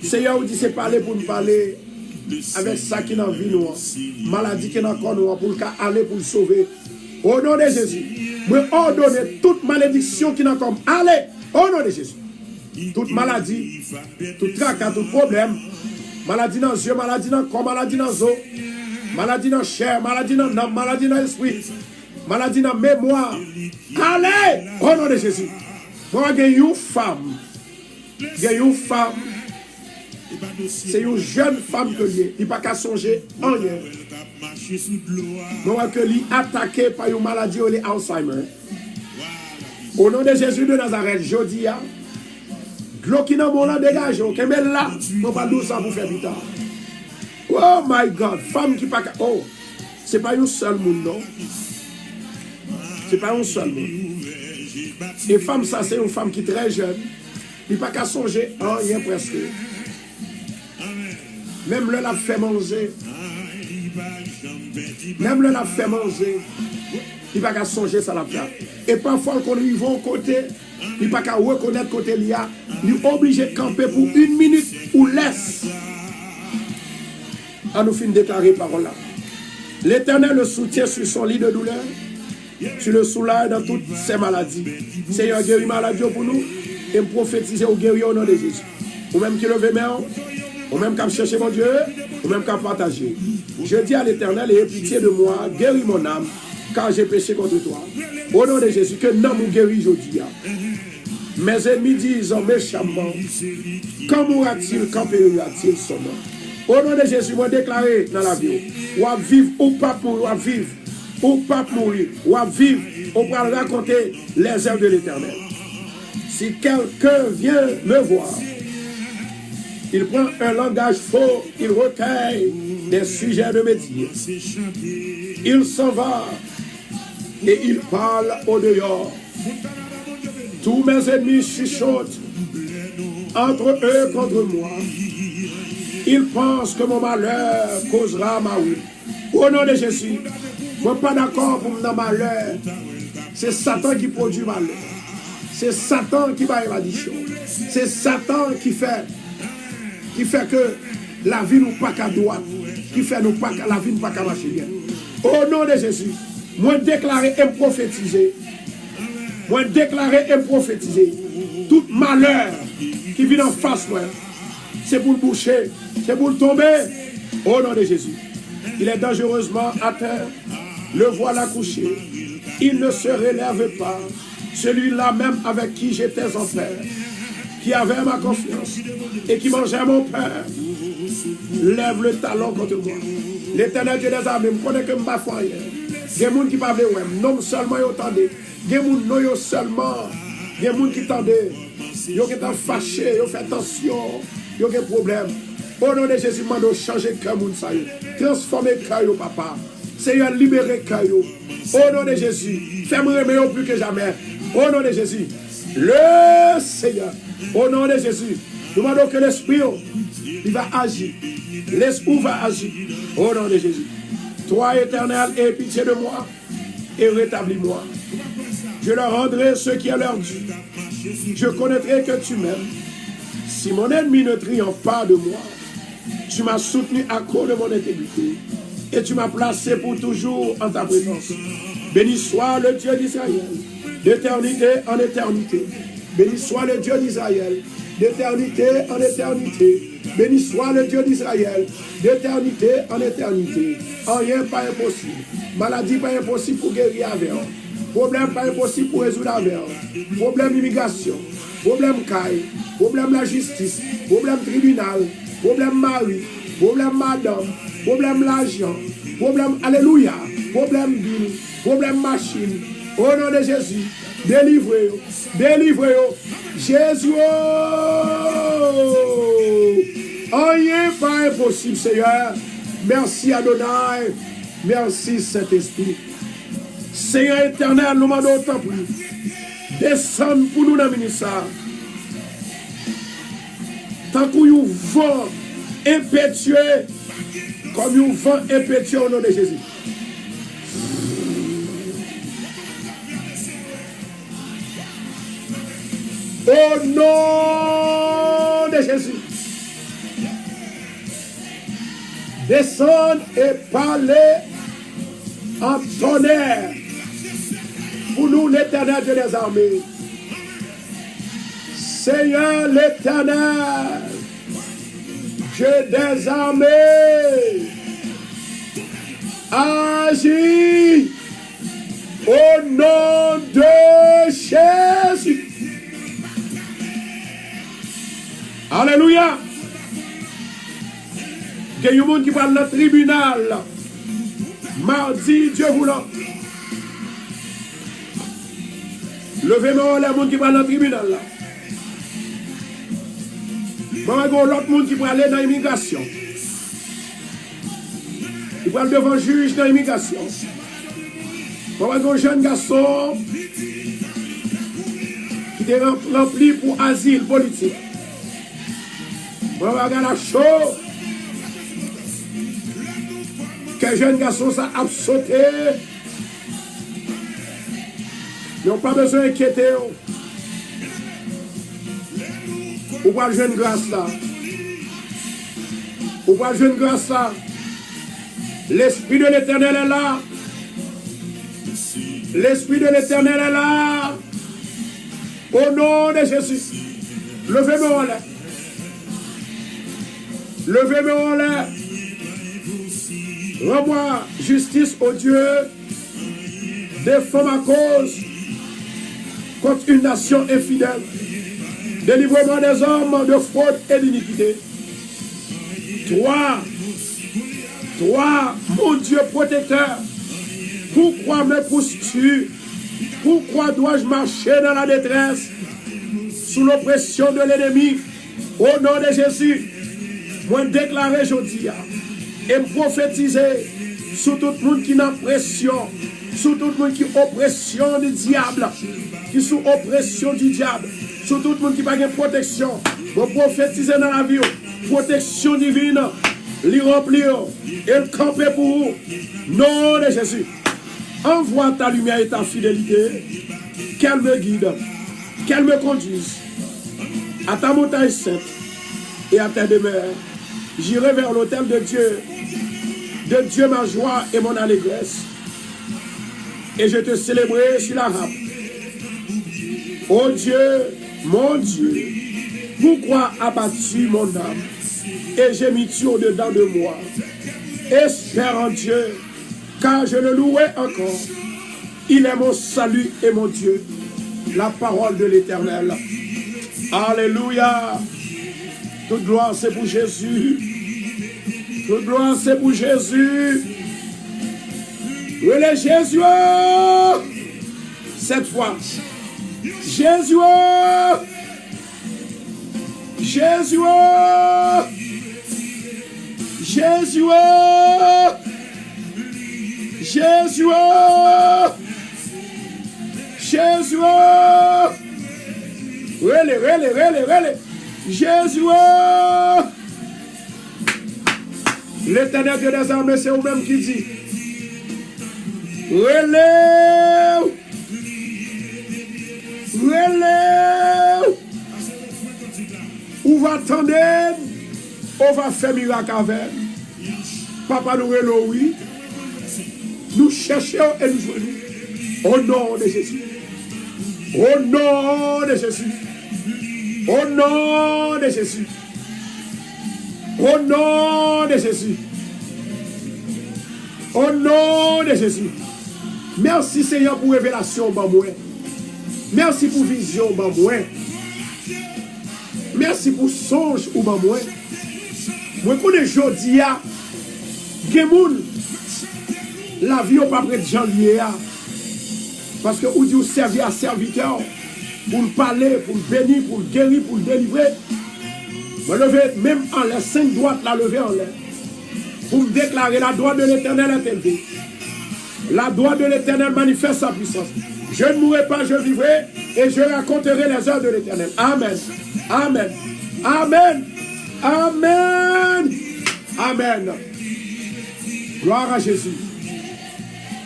Seigneur, dit c'est parler pour nous parler avec ça qui n'a vie nous, maladie qui n'a corps nous, pour le cas aller pour le sauver. Au nom de Jésus, me ordonner toute malédiction qui n'a comme allez, au nom de Jésus. Toute maladie, tout tracas, tout problème, maladie dans les yeux, maladie dans le corps, maladie dans les os, maladie dans la chair, maladie dans l'âme, maladie dans l'esprit, maladie dans la mémoire. Allez, au nom de Jésus. Moi, j'ai une femme. C'est une jeune femme que lié. Il n'y a pas qu'à songer en rien. Moi, que lui attaqué par une maladie ou Alzheimer. Au nom de Jésus de Nazareth, je dis, l'eau qui n'a pas dégagé, mais là, on va nous ça pour faire vite. Oh my God, femme qui pas. Oh, c'est pas une seule monde, non? C'est pas une seule monde. Et femme, ça, c'est une femme qui est très jeune. Il n'y a pas qu'à songer en rien presque. Même le l'a fait manger. il va pas songer ça la faire. Et parfois, quand ils vont côté, il va pas reconnaître côté il est obligé de camper pour 1 minute ou laisse. À nous fin déclarer parole là. L'Éternel le soutient sur son lit de douleur. Tu le soulages dans toutes ses maladies. Seigneur, guéris maladie pour nous et prophétiser au guéri au nom de Jésus. Ou même qui levez main, ou même qui chercher mon Dieu, ou même qui partager. Je dis à l'Éternel, aie pitié de moi, guéris mon âme, car j'ai péché contre toi. Au nom de Jésus, que l'âme nous guérit aujourd'hui. Mes ennemis disent méchamment, quand mourra-t-il, quand périra-t-il son nom? Au nom de Jésus, moi déclaré dans la vie, ou à vivre ou pas mourir, ou à vivre ou pas mourir, ou à vivre, on va raconter les œuvres de l'Éternel. Si quelqu'un vient me voir, il prend un langage faux, il recueille des sujets de métier. Il s'en va et il parle au dehors. Tous mes ennemis chuchotent entre eux contre moi. Ils pensent que mon malheur causera ma ruine. Au nom de Jésus, je ne suis pas d'accord pour mon malheur. C'est Satan qui produit malheur. C'est Satan qui va éradiquer. C'est Satan qui fait que la vie nous pas qu'à droite, qui fait nous pas la vie nous pas qu'à marcher bien. Au nom de Jésus, moi déclarer et prophétiser. Moi déclarer et prophétiser. Tout malheur qui vient en face moi, c'est pour le boucher, c'est pour le tomber. Au nom de Jésus. Il est dangereusement à terre. Le voilà couché. Il ne se relève pas. Celui-là même avec qui j'étais en paix, qui avait ma confiance et qui mangeait mon pain, lève le talon contre moi. L'Éternel Dieu des armées me connaît que je ne suis pas foyer. Il y a des gens qui parlent de moi, non seulement ils entendent. Il y a des gens qui seulement. Il y a des gens qui entendent. Ils sont fâchés, ils font attention, ils ont des problèmes. Au nom de Jésus, je changer le cœur, transformer le cœur, papa. Seigneur, libérer le cœur. Au nom de Jésus, fais-moi remettre plus que jamais. Au nom de Jésus, le Seigneur, au nom de Jésus, nous demandons que l'Esprit, il va agir. L'Esprit va agir. Au nom de Jésus. Toi, Éternel, aie pitié de moi et rétablis-moi. Je leur rendrai ce qui est leur dû. Je connaîtrai que tu m'aimes. Si mon ennemi ne triomphe pas de moi, tu m'as soutenu à cause de mon intégrité et tu m'as placé pour toujours en ta présence. Béni soit le Dieu d'Israël, d'éternité en éternité. Béni soit le Dieu d'Israël, d'éternité en éternité. Béni soit le Dieu d'Israël, d'éternité en éternité. Rien pas impossible. Maladie pas impossible pour guérir avec. Problème pas impossible pour résoudre avec. Problème immigration, problème caille, problème la justice, problème tribunal, problème mari, problème madame, problème l'argent, problème alléluia, problème bill, problème machine. Au nom de Jésus, délivrez-vous, délivrez-vous. Jésus, rien pas impossible, Seigneur. Merci Adonai, merci Saint-Esprit. Seigneur éternel, nous demandons autant plus. Descends pour nous dans le ministère. Tant qu'on y vent impétueux, comme un vent impétueux au nom de Jésus. Au nom de Jésus. Descends et parlez en tonnerre pour nous l'Éternel Dieu des armées. Seigneur l'Éternel, Dieu des armées, agis au nom de Jésus. Alléluia. Il y a des gens qui parlent dans le tribunal. Mardi, Dieu voulant. Levez-moi les gens qui parlent dans le tribunal. Il y a l'autre monde qui peut aller dans l'immigration. Il peut aller devant le juge dans l'immigration. Il y a un jeune garçon qui est rempli pour asile politique. Il y a la chose. Que jeune garçon ça a sauté n'ont pas besoin d'inquiéter. Ou pas jouer une grâce là. Ou pas jouer une grâce là. L'Esprit de l'Éternel est là. L'Esprit de l'Éternel est là. Au nom de Jésus. Levez-moi en l'air. Levez-moi en l'air. Rends-moi justice au Dieu. Défends ma cause contre une nation infidèle. Délivre-moi des hommes de fraude et d'iniquité. Toi, mon Dieu protecteur, pourquoi me pousses-tu? Pourquoi dois-je marcher dans la détresse, sous l'oppression de l'ennemi? Au nom de Jésus, moi déclarer aujourd'hui et me prophétiser sur tout le monde qui n'a pression, sur tout le monde qui est oppression du diable, qui est sous oppression du diable, sur tout le monde qui n'a pas de protection. Je prophétiser dans la vie, protection divine, l'y remplir et le camper pour vous. Nom de Jésus. Envoie ta lumière et ta fidélité, qu'elle me guide, qu'elle me conduise à ta montagne sainte et à ta demeure. J'irai vers l'autel de Dieu ma joie et mon allégresse, et je te célébrerai sur la rame. Oh Dieu, mon Dieu, pourquoi as-tu mon âme et gémis-tu au-dedans de moi? Espère en Dieu, car je le louerai encore. Il est mon salut et mon Dieu, la parole de l'Éternel. Alléluia. Toute gloire c'est pour Jésus. Toute gloire c'est pour Jésus. Relais Jésus. Cette fois. Jésus. Jésus. Jésus. Jésus. Jésus. Relais. Jésus. L'Éternel Dieu des armées, c'est vous-même qui dit. Relève. On va attendre. On va faire miracle avec. Papa nous relève, oui. Nous cherchons et nous jouons. Au nom de Jésus. Au nom de Jésus. Au nom de Jésus. Au nom de Jésus. Au nom de Jésus. Merci Seigneur pour révélation, moi. Merci pour vision, moi. Merci pour songe, moi. Moi, connais aujourd'hui, la vie n'est pas près de janvier. Parce que vous dites servir à serviteur. Pour le parler, pour le bénir, pour le guérir, pour le délivrer. Je me lever, même en l'air, 5 droites la lever en l'air. Pour me déclarer la droite de l'Éternel est élevée. La droite de l'Éternel manifeste sa puissance. Je ne mourrai pas, je vivrai et je raconterai les œuvres de l'Éternel. Amen. Amen. Amen. Amen. Amen. Gloire à Jésus.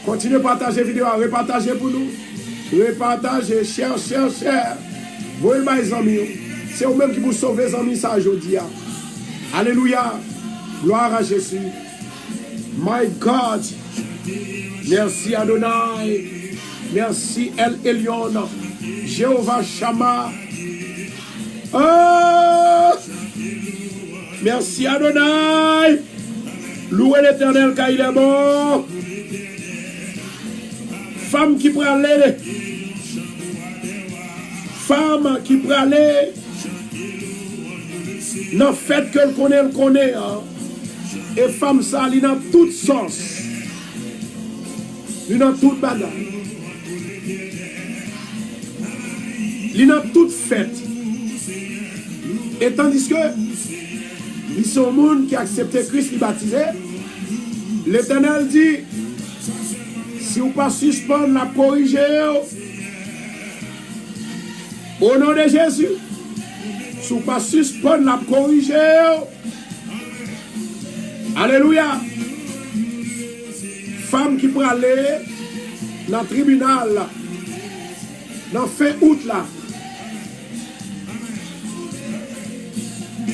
Continuez à partager la vidéo, repartager pour nous. Repartager, cher. Voyez mes amis. C'est vous-même qui vous sauvez les amis ça aujourd'hui. Alléluia. Gloire à Jésus. My God. Merci Adonai. Merci El Elyon. Jéhovah Shammah. Oh! Merci Adonai. Louez l'Éternel car il est bon. Femme qui peut aller. Femme qui peut aller. Non, fait que le connaît. Hein. Et femme ça, il dans tout sens. Il dans toute banane. Il dans toute fête. Et tandis que ils sont au monde qui a accepté Christ, qui baptisé, l'Éternel dit, si vous ne pas suspendre la corriger, au nom de Jésus, si vous ne pas suspendre la corriger, alléluia, femme qui peut aller dans le tribunal dans fin août là.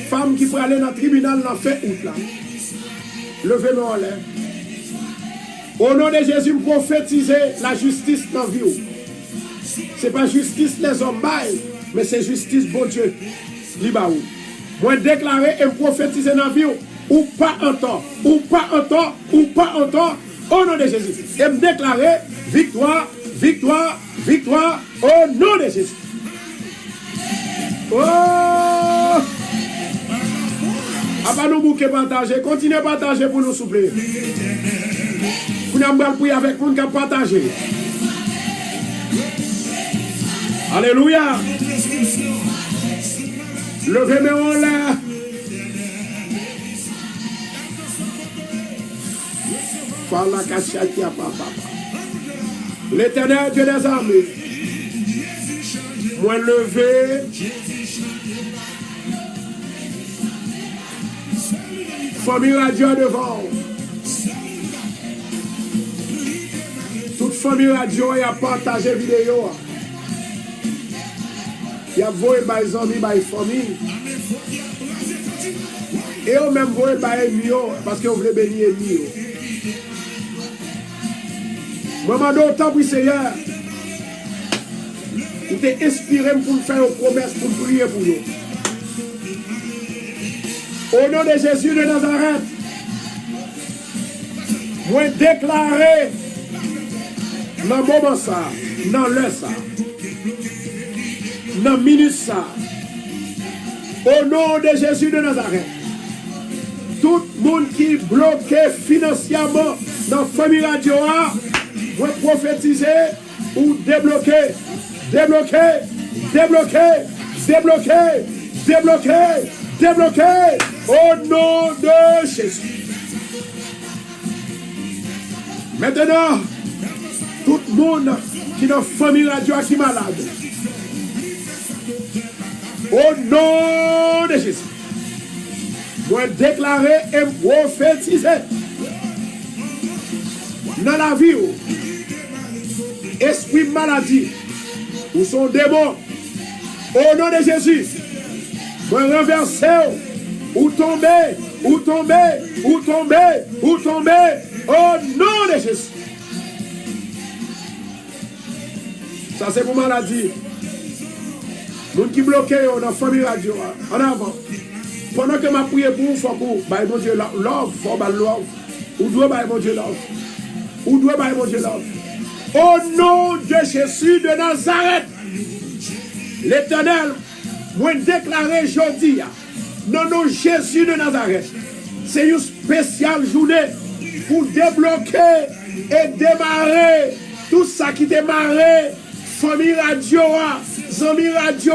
Femme qui peut aller dans le tribunal dans fin août là. Levez-moi en l'air. Au nom de Jésus, me prophétiser la justice dans la vie. Ce n'est pas justice les hommes baillent, mais c'est justice bon Dieu. Libaou. Moi déclarer et me prophétiser dans la vie. Ou pas en temps, ou pas en temps, ou pas en temps, au nom de Jésus. Et me déclarer victoire, victoire, victoire, au nom de Jésus. Oh! Ah bah nous bouquet partager, continuez à partager pour nous souffler. Vous n'avez pas prier avec nous qui a partagé. Alléluia. Levez-moi en l'air. L'Éternel Dieu des armées, moi levé, famille radio devant, toute famille radio a partagé vidéo, il y a voué par les amis, par les familles, et eux même voué par les ennemis, parce que vous voulez bénir les ennemis. Maman d'autant pour Seigneur, il t'a inspiré pour me faire une promesse, pour prier pour nous. Au nom de Jésus de Nazareth, moi déclarer dans le moment ça, dans l'heure ça, dans la minute ça, au nom de Jésus de Nazareth, tout le monde qui est bloqué financièrement dans la famille radio, vous prophétiser ou débloquer, débloquer, débloquer, débloquer, débloquer, débloquer au nom de Jésus. Maintenant, tout le monde qui est dans la famille radio qui est malade, au nom de Jésus, vous déclarer et prophétiser dans la vie. Esprit maladie ou son démon, au nom de Jésus, vous renversez, ou tomber, ou tomber, ou tomber, ou tomber, au nom de Jésus. Ça c'est pour maladie. Nous qui bloquons dans la famille radio, en avant. Pendant que je prie pour vous, il faut que mon Dieu love, il faut que love. Ou doit mon Dieu love. Ou doit mon Dieu love. Au nom de Jésus de Nazareth, l'Éternel, moi déclaré aujourd'hui, non, non, Jésus de Nazareth, c'est une spéciale journée pour débloquer et démarrer tout ça qui démarrait, famille radio, amis radio,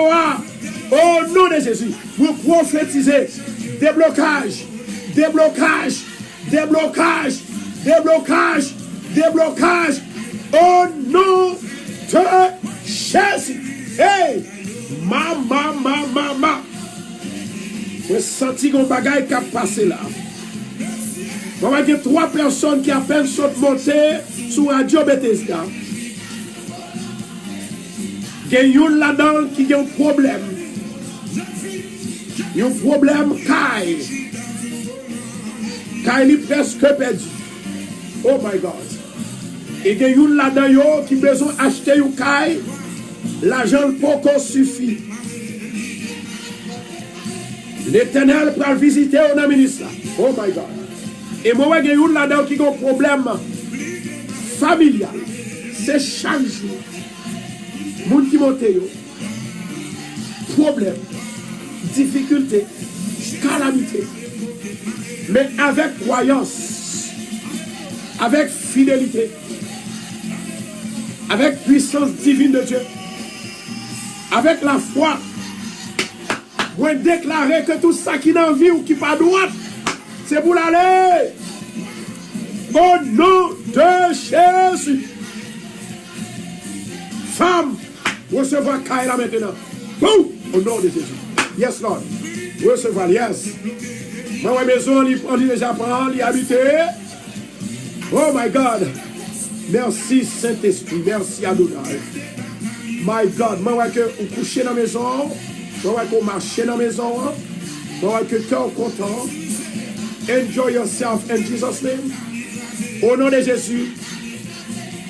au nom de Jésus, vous prophétisez déblocage, déblocage, déblocage, déblocage, déblocage. Au nom de Jésus. Hey! Mama. Vous sentez qu'on bagaille qui a passé là. On va dire 3 personnes qui à peine sont montées sur Radio Bethesda. Il y a une là-dedans qui a un problème. Il y a un problème Kai. Kai est presque perdu. Oh my God. Et il y a une là-dedans qui a besoin d'acheter une caille, l'argent pas suffit. L'Éternel pour visiter un ministre. Oh my God. Et moi, il y a une là-dedans qui a un problème familial. C'est chaque jour. Moun qui monte, problème, difficulté, calamité. Mais avec croyance, avec fidélité, avec puissance divine de Dieu, avec la foi, vous déclarez que tout ça qui est en vie ou qui n'est pas droit, c'est pour l'aller. Au nom de Jésus. Femme, recevoir Kaila maintenant. Boum! Au nom de Jésus. Yes, Lord. Recevoir, yes. Ma maison, on dit déjà prendre, on y habiter. Oh my God. Merci Saint-Esprit. Merci Adonai. My God, moi ouais que vous couchez dans la maison, moi ouais que vous marchez dans la maison, moi ouais que cœur content. Enjoy yourself in Jesus' name. Au nom de Jésus,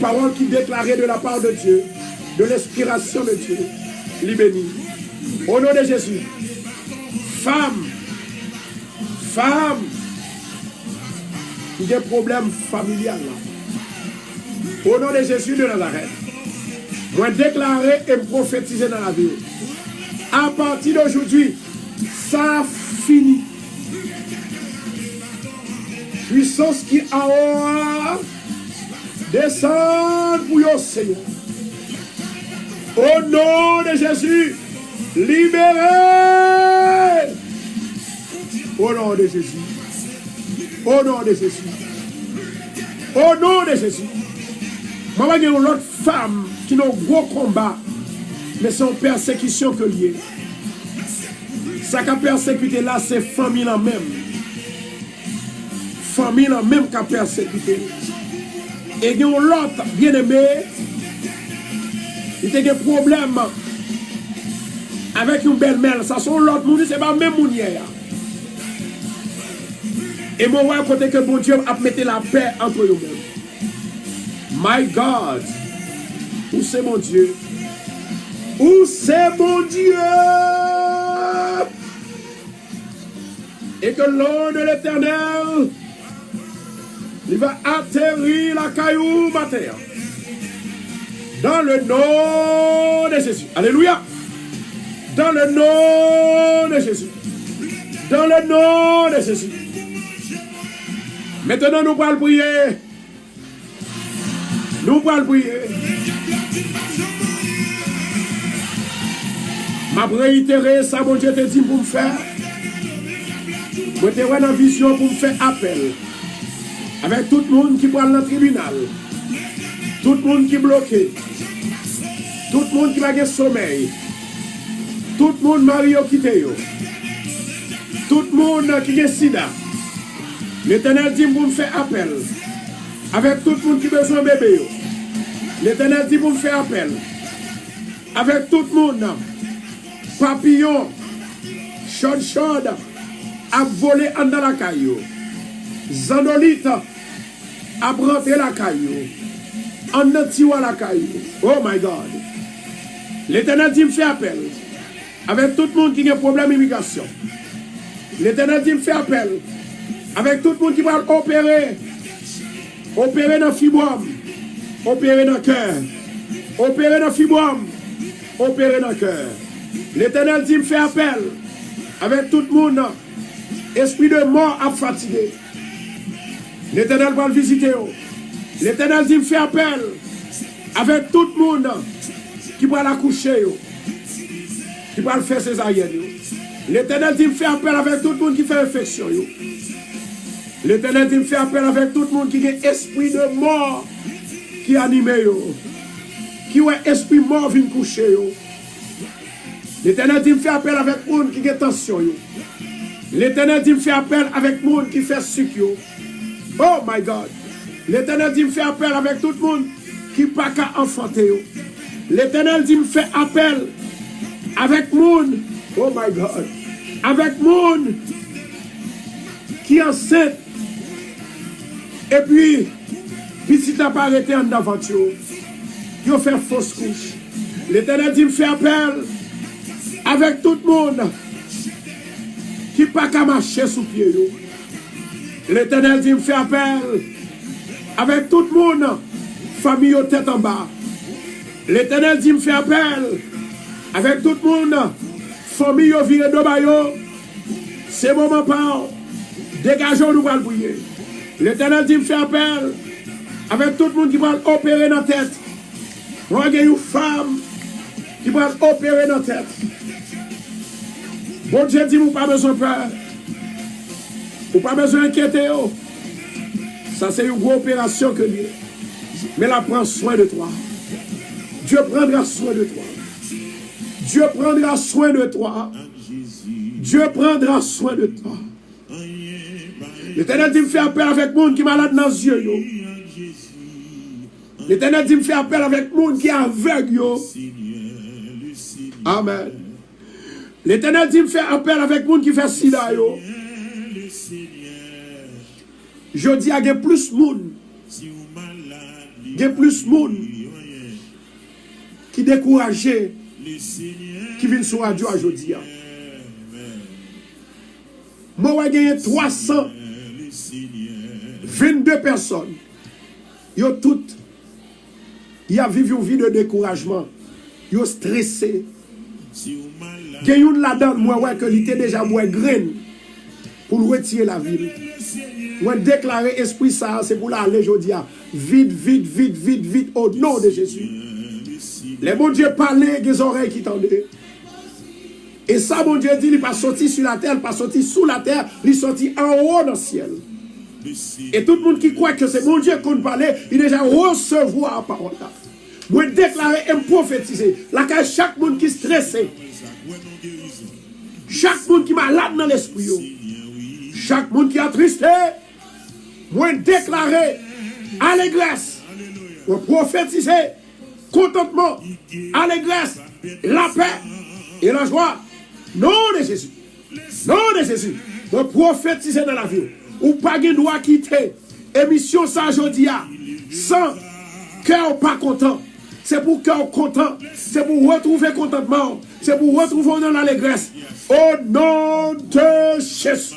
parole qui déclarait de la part de Dieu, de l'inspiration de Dieu, lui béni. Au nom de Jésus, femme, qui a des problèmes familiaux. Au nom de Jésus de Nazareth, moi déclarer et me prophétiser dans la vie. À partir d'aujourd'hui, ça finit. Puissance qui a haut, descend pour le Seigneur. Au nom de Jésus, libérez. Au nom de Jésus. Au nom de Jésus. Au nom de Jésus. Moi, il y a une autre femme qui n'a pas de gros combat, mais c'est une persécution que liée. Ça qui a persécuté là, c'est famille en même. Famille en même qui a persécuté. Et il y a l'autre bien-aimé, il a des problèmes avec une belle-mère. Ça sont l'autre monde, c'est pas même mounière. Et moi, je côté que bon Dieu a mis la paix entre eux-mêmes. My God, où c'est mon Dieu? Où c'est mon Dieu? Et que l'eau de l'Éternel, il va atterrir la caillou matin. Dans le nom de Jésus. Alléluia. Dans le nom de Jésus. Dans le nom de Jésus. Maintenant, nous allons prier. Nous allons prier. Ma réitéré, ça, mon Dieu te dit pour me faire. Je te vois dans la vision pour me faire appel. Avec tout le monde qui prend le tribunal. Tout le monde qui est bloqué. Tout le monde qui va avoir sommeil. Tout le monde marié ou quitté. Tout le monde qui est sida. L'Éternel dit pour me faire appel. Avec tout le monde qui a besoin de bébé. L'Éternel dit pour me faire appel. Avec tout le monde. Papillon. Chaude. A volé en dans la caillou. Zandolite. A branté la caillou. En entier la caillou. Oh my God. L'Éternel dit me fait appel. Avec tout le monde qui a un problème d'immigration. L'Éternel dit me fait appel. Avec tout le monde qui va opérer. Opérer dans le fibrome. Opérer dans le cœur. Opérer dans le fibrome. Opérer dans le cœur. L'Éternel dit me fait appel. Avec tout le monde. Esprit de mort à fatigué. L'Éternel va le visiter. L'Éternel dit me fait appel. Avec tout le monde qui va l'accoucher. Qui va le faire césarienne. L'Éternel dit me fait appel avec tout le monde qui fait infection. L'Éternel dit me fait appel avec tout le monde qui a esprit de mort qui anime. Qui a esprit mort vient coucher. L'Éternel dit me fait appel avec tout le monde qui a tension. L'Éternel dit me fait appel avec tout le monde qui fait sucre. Oh my God. L'Éternel dit me fait appel avec tout le monde qui n'a pas qu'à enfanter. L'Éternel dit me fait appel avec tout le monde. Oh my God. Avec tout le monde qui est enceinte. Et puis si tu n'as pas arrêté en aventure, tu fait fausse couche. L'Éternel dit me fait appel avec tout le monde qui n'a pas qu'à marcher sous pied. L'Éternel dit me fait appel avec tout le monde, famille aux têtes en bas. L'Éternel dit me fait appel avec tout le monde, famille au viré de baillot. C'est moment pas. Dégageons nous pour le briller. L'Éternel dit me fait appel avec tout le monde qui va opérer dans la tête. Moi, il y a une femme qui va opérer dans la tête. Bon Dieu dit, vous n'avez pas besoin de peur. Vous n'avez pas besoin d'inquiéter. Ça, c'est une grosse opération que Dieu. Mais là, prend soin de toi. Dieu prendra soin de toi. Dieu prendra soin de toi. Dieu prendra soin de toi. L'Éternel dit, me fait appel avec le monde qui est malade dans les yeux. L'Éternel dit, me fait appel avec le monde qui est aveugle. Amen. L'Éternel dit me fait appel avec monde qui fait sida yo. Je dis à gen plus monde. Gen plus monde qui découragé qui viennent sur radio aujourd'hui. Moi j'ai 322 personnes. Yo toutes y a vécu une vie de découragement. Yo stressé. Gen yon là-dedans moi ouais que il était déjà moins grain pour retirer la ville. Moi déclarer esprit ça c'est pour l'aller aujourd'hui vite au nom de Jésus. Les bon Dieu parlaient, des oreilles qui tendaient. Et ça, bon Dieu dit, il n'est pas sorti sur la terre, il n'est pas sorti sous la terre, il est sorti en haut dans le ciel. Et tout le monde qui croit que c'est bon Dieu qu'on parlait, il déjà recevoir la parole. Moi déclarer et me prophétiser. Là, chaque monde qui est stressé, chaque monde qui est malade dans l'esprit, chaque monde qui est attristé, moi déclarer allégresse, moi prophétiser contentement, allégresse, la paix et la joie. Non de Jésus. Non de Jésus. Moi prophétiser dans la vie. Ou pas de droit quitter émission ça aujourd'hui sans cœur pas content. C'est pour cœur content. C'est pour retrouver contentement. C'est pour retrouver dans l'allégresse. Au nom de Jésus.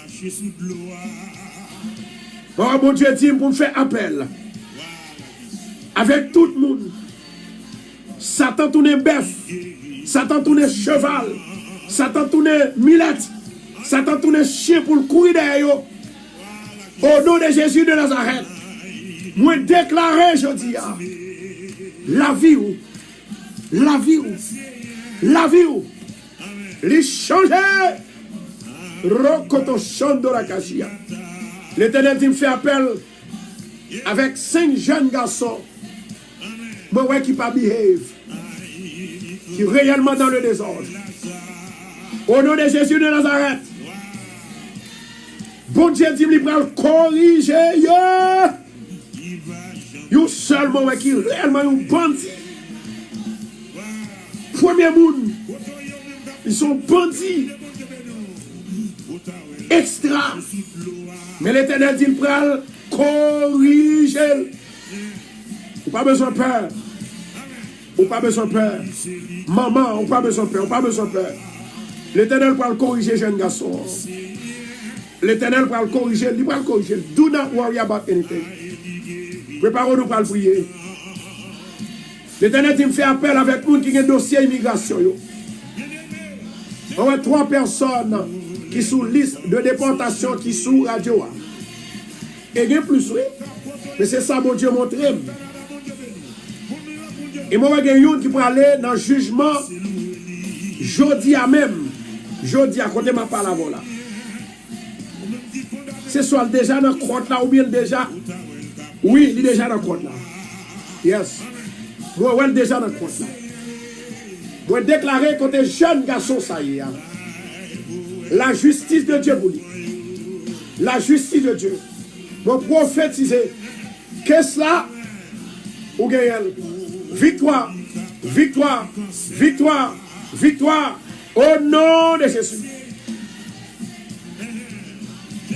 Oh mon Dieu dit pour me faire appel. Avec tout le monde. Satan tourne bœuf. Satan tourne cheval. Satan tourne milette. Satan tourne chien pour le courir derrière. Au nom de Jésus de Nazareth. Moi déclarer aujourd'hui. La vie ou. La vie ou. La vie ou. Les changer. Rokoto Shondo la Kashia. L'Éternel dit me fait appel avec 5 jeunes garçons. Moi ouais qui pas behave. Qui est réellement dans le désordre. Au nom de Jésus de Nazareth. Bon Dieu dit me va corriger. Yo seulement ouais qui réellement un bandit. Premier monde. Ils sont bandits. Extra. Mais l'Éternel dit me va corriger. Ou pas besoin de peur. Ou pas besoin de peur. Maman, ou pas besoin de peur. Ou pas besoin de peur. L'Éternel va le corriger, jeune garçon. L'Éternel va le corriger. Il va le corriger. Do not worry about anything. Préparons-nous pour le prier. L'Éternel dit me fait appel avec nous qui ont un dossier immigration. On a 3 personnes qui sont liste de déportation qui sont radio. Et il y a plus, oui. Mais c'est ça, mon Dieu, montre. Et moi, il y a une qui peut aller dans le jugement jeudi à même. Jeudi à côté de ma parole là. C'est soit déjà dans le crotte là ou bien déjà. Oui, il est déjà dans le crotte là. Yes. Moi, il est déjà dans le crotte là. Moi, déclarer côté jeune garçon, ça y est. La justice de Dieu pour lui. La justice de Dieu. Moi, prophétiser. Qu'est-ce là? Ou gagnez. Victoire, victoire, victoire, victoire, au nom de Jésus.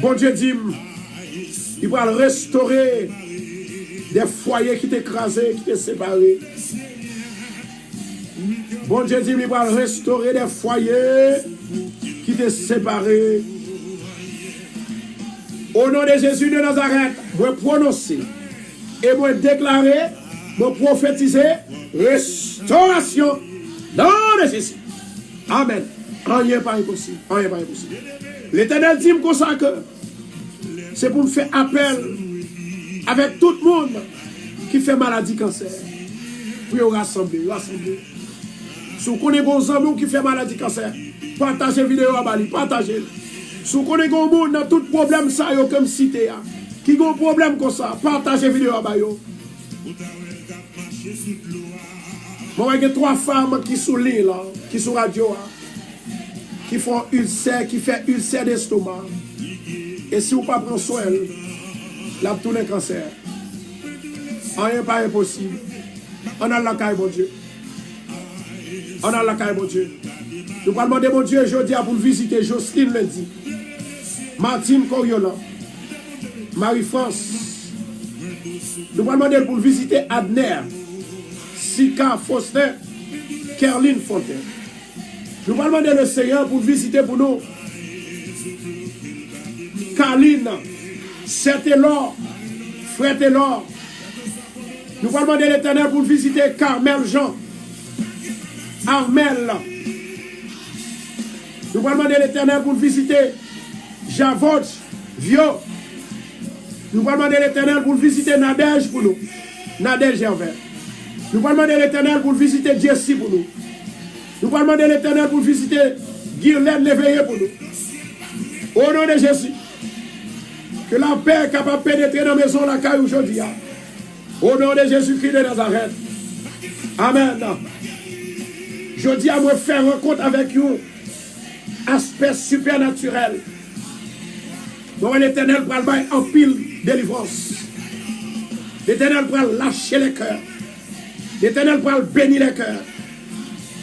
Bon Dieu dit, il va restaurer des foyers qui t'écrasés, qui t'ont séparés. Bon Dieu dit, il va restaurer des foyers qui t'ont séparés. Au nom de Jésus de Nazareth, moi prononcer et moi déclarer. Nous prophétiser restauration dans le Jésus. Amen. Rien pas impossible. Rien pas impossible. L'Éternel dit comme ça que c'est pour me faire appel avec tout le monde qui fait maladie cancer. Pour rassembler. Si vous connaissez vos amis qui fait maladie cancer, partagez la vidéo à Bali. Partagez. Si vous connaissez vos monde dans tout problème ça comme cité qui ont un problème comme ça, partagez la vidéo à Bali. Moi, il y a 3 femmes qui sont là, qui sont radio, qui font ulcère, qui fait ulcère d'estomac. Et si vous ne prenez pas soin, là, tout le cancer. Rien pas impossible. On a la caille, mon Dieu. On a la caille, mon Dieu. Nous allons demander, mon Dieu, aujourd'hui pour visiter Jocelyne lundi, Martine Coriolan, Marie-France. Nous allons demander pour visiter Adner, Sika Faustin, Kerline Fontaine. Nous allons demander le Seigneur pour visiter pour nous Carline, Saint-Élor, Frère Élor. Nous allons demander l'Éternel pour visiter Carmel Jean, Armel. Nous allons demander l'Éternel pour visiter Javot, Vio. Nous allons demander l'Éternel pour visiter Nadège pour nous. Nadège Gervais. Nous allons demander l'Éternel pour visiter Jessie pour nous. Nous allons demander l'Éternel pour visiter Guylaine Léveillé pour nous. Au nom de Jésus. Que la paix est capable de pénétrer dans la maison la caille aujourd'hui. Au nom de Jésus-Christ de Nazareth. Amen. Je dis à moi faire rencontre avec vous. Aspect supernaturel. Donc l'Éternel va le en pile délivrance. L'Éternel va lâcher les cœurs. L'Éternel va bénir les cœurs.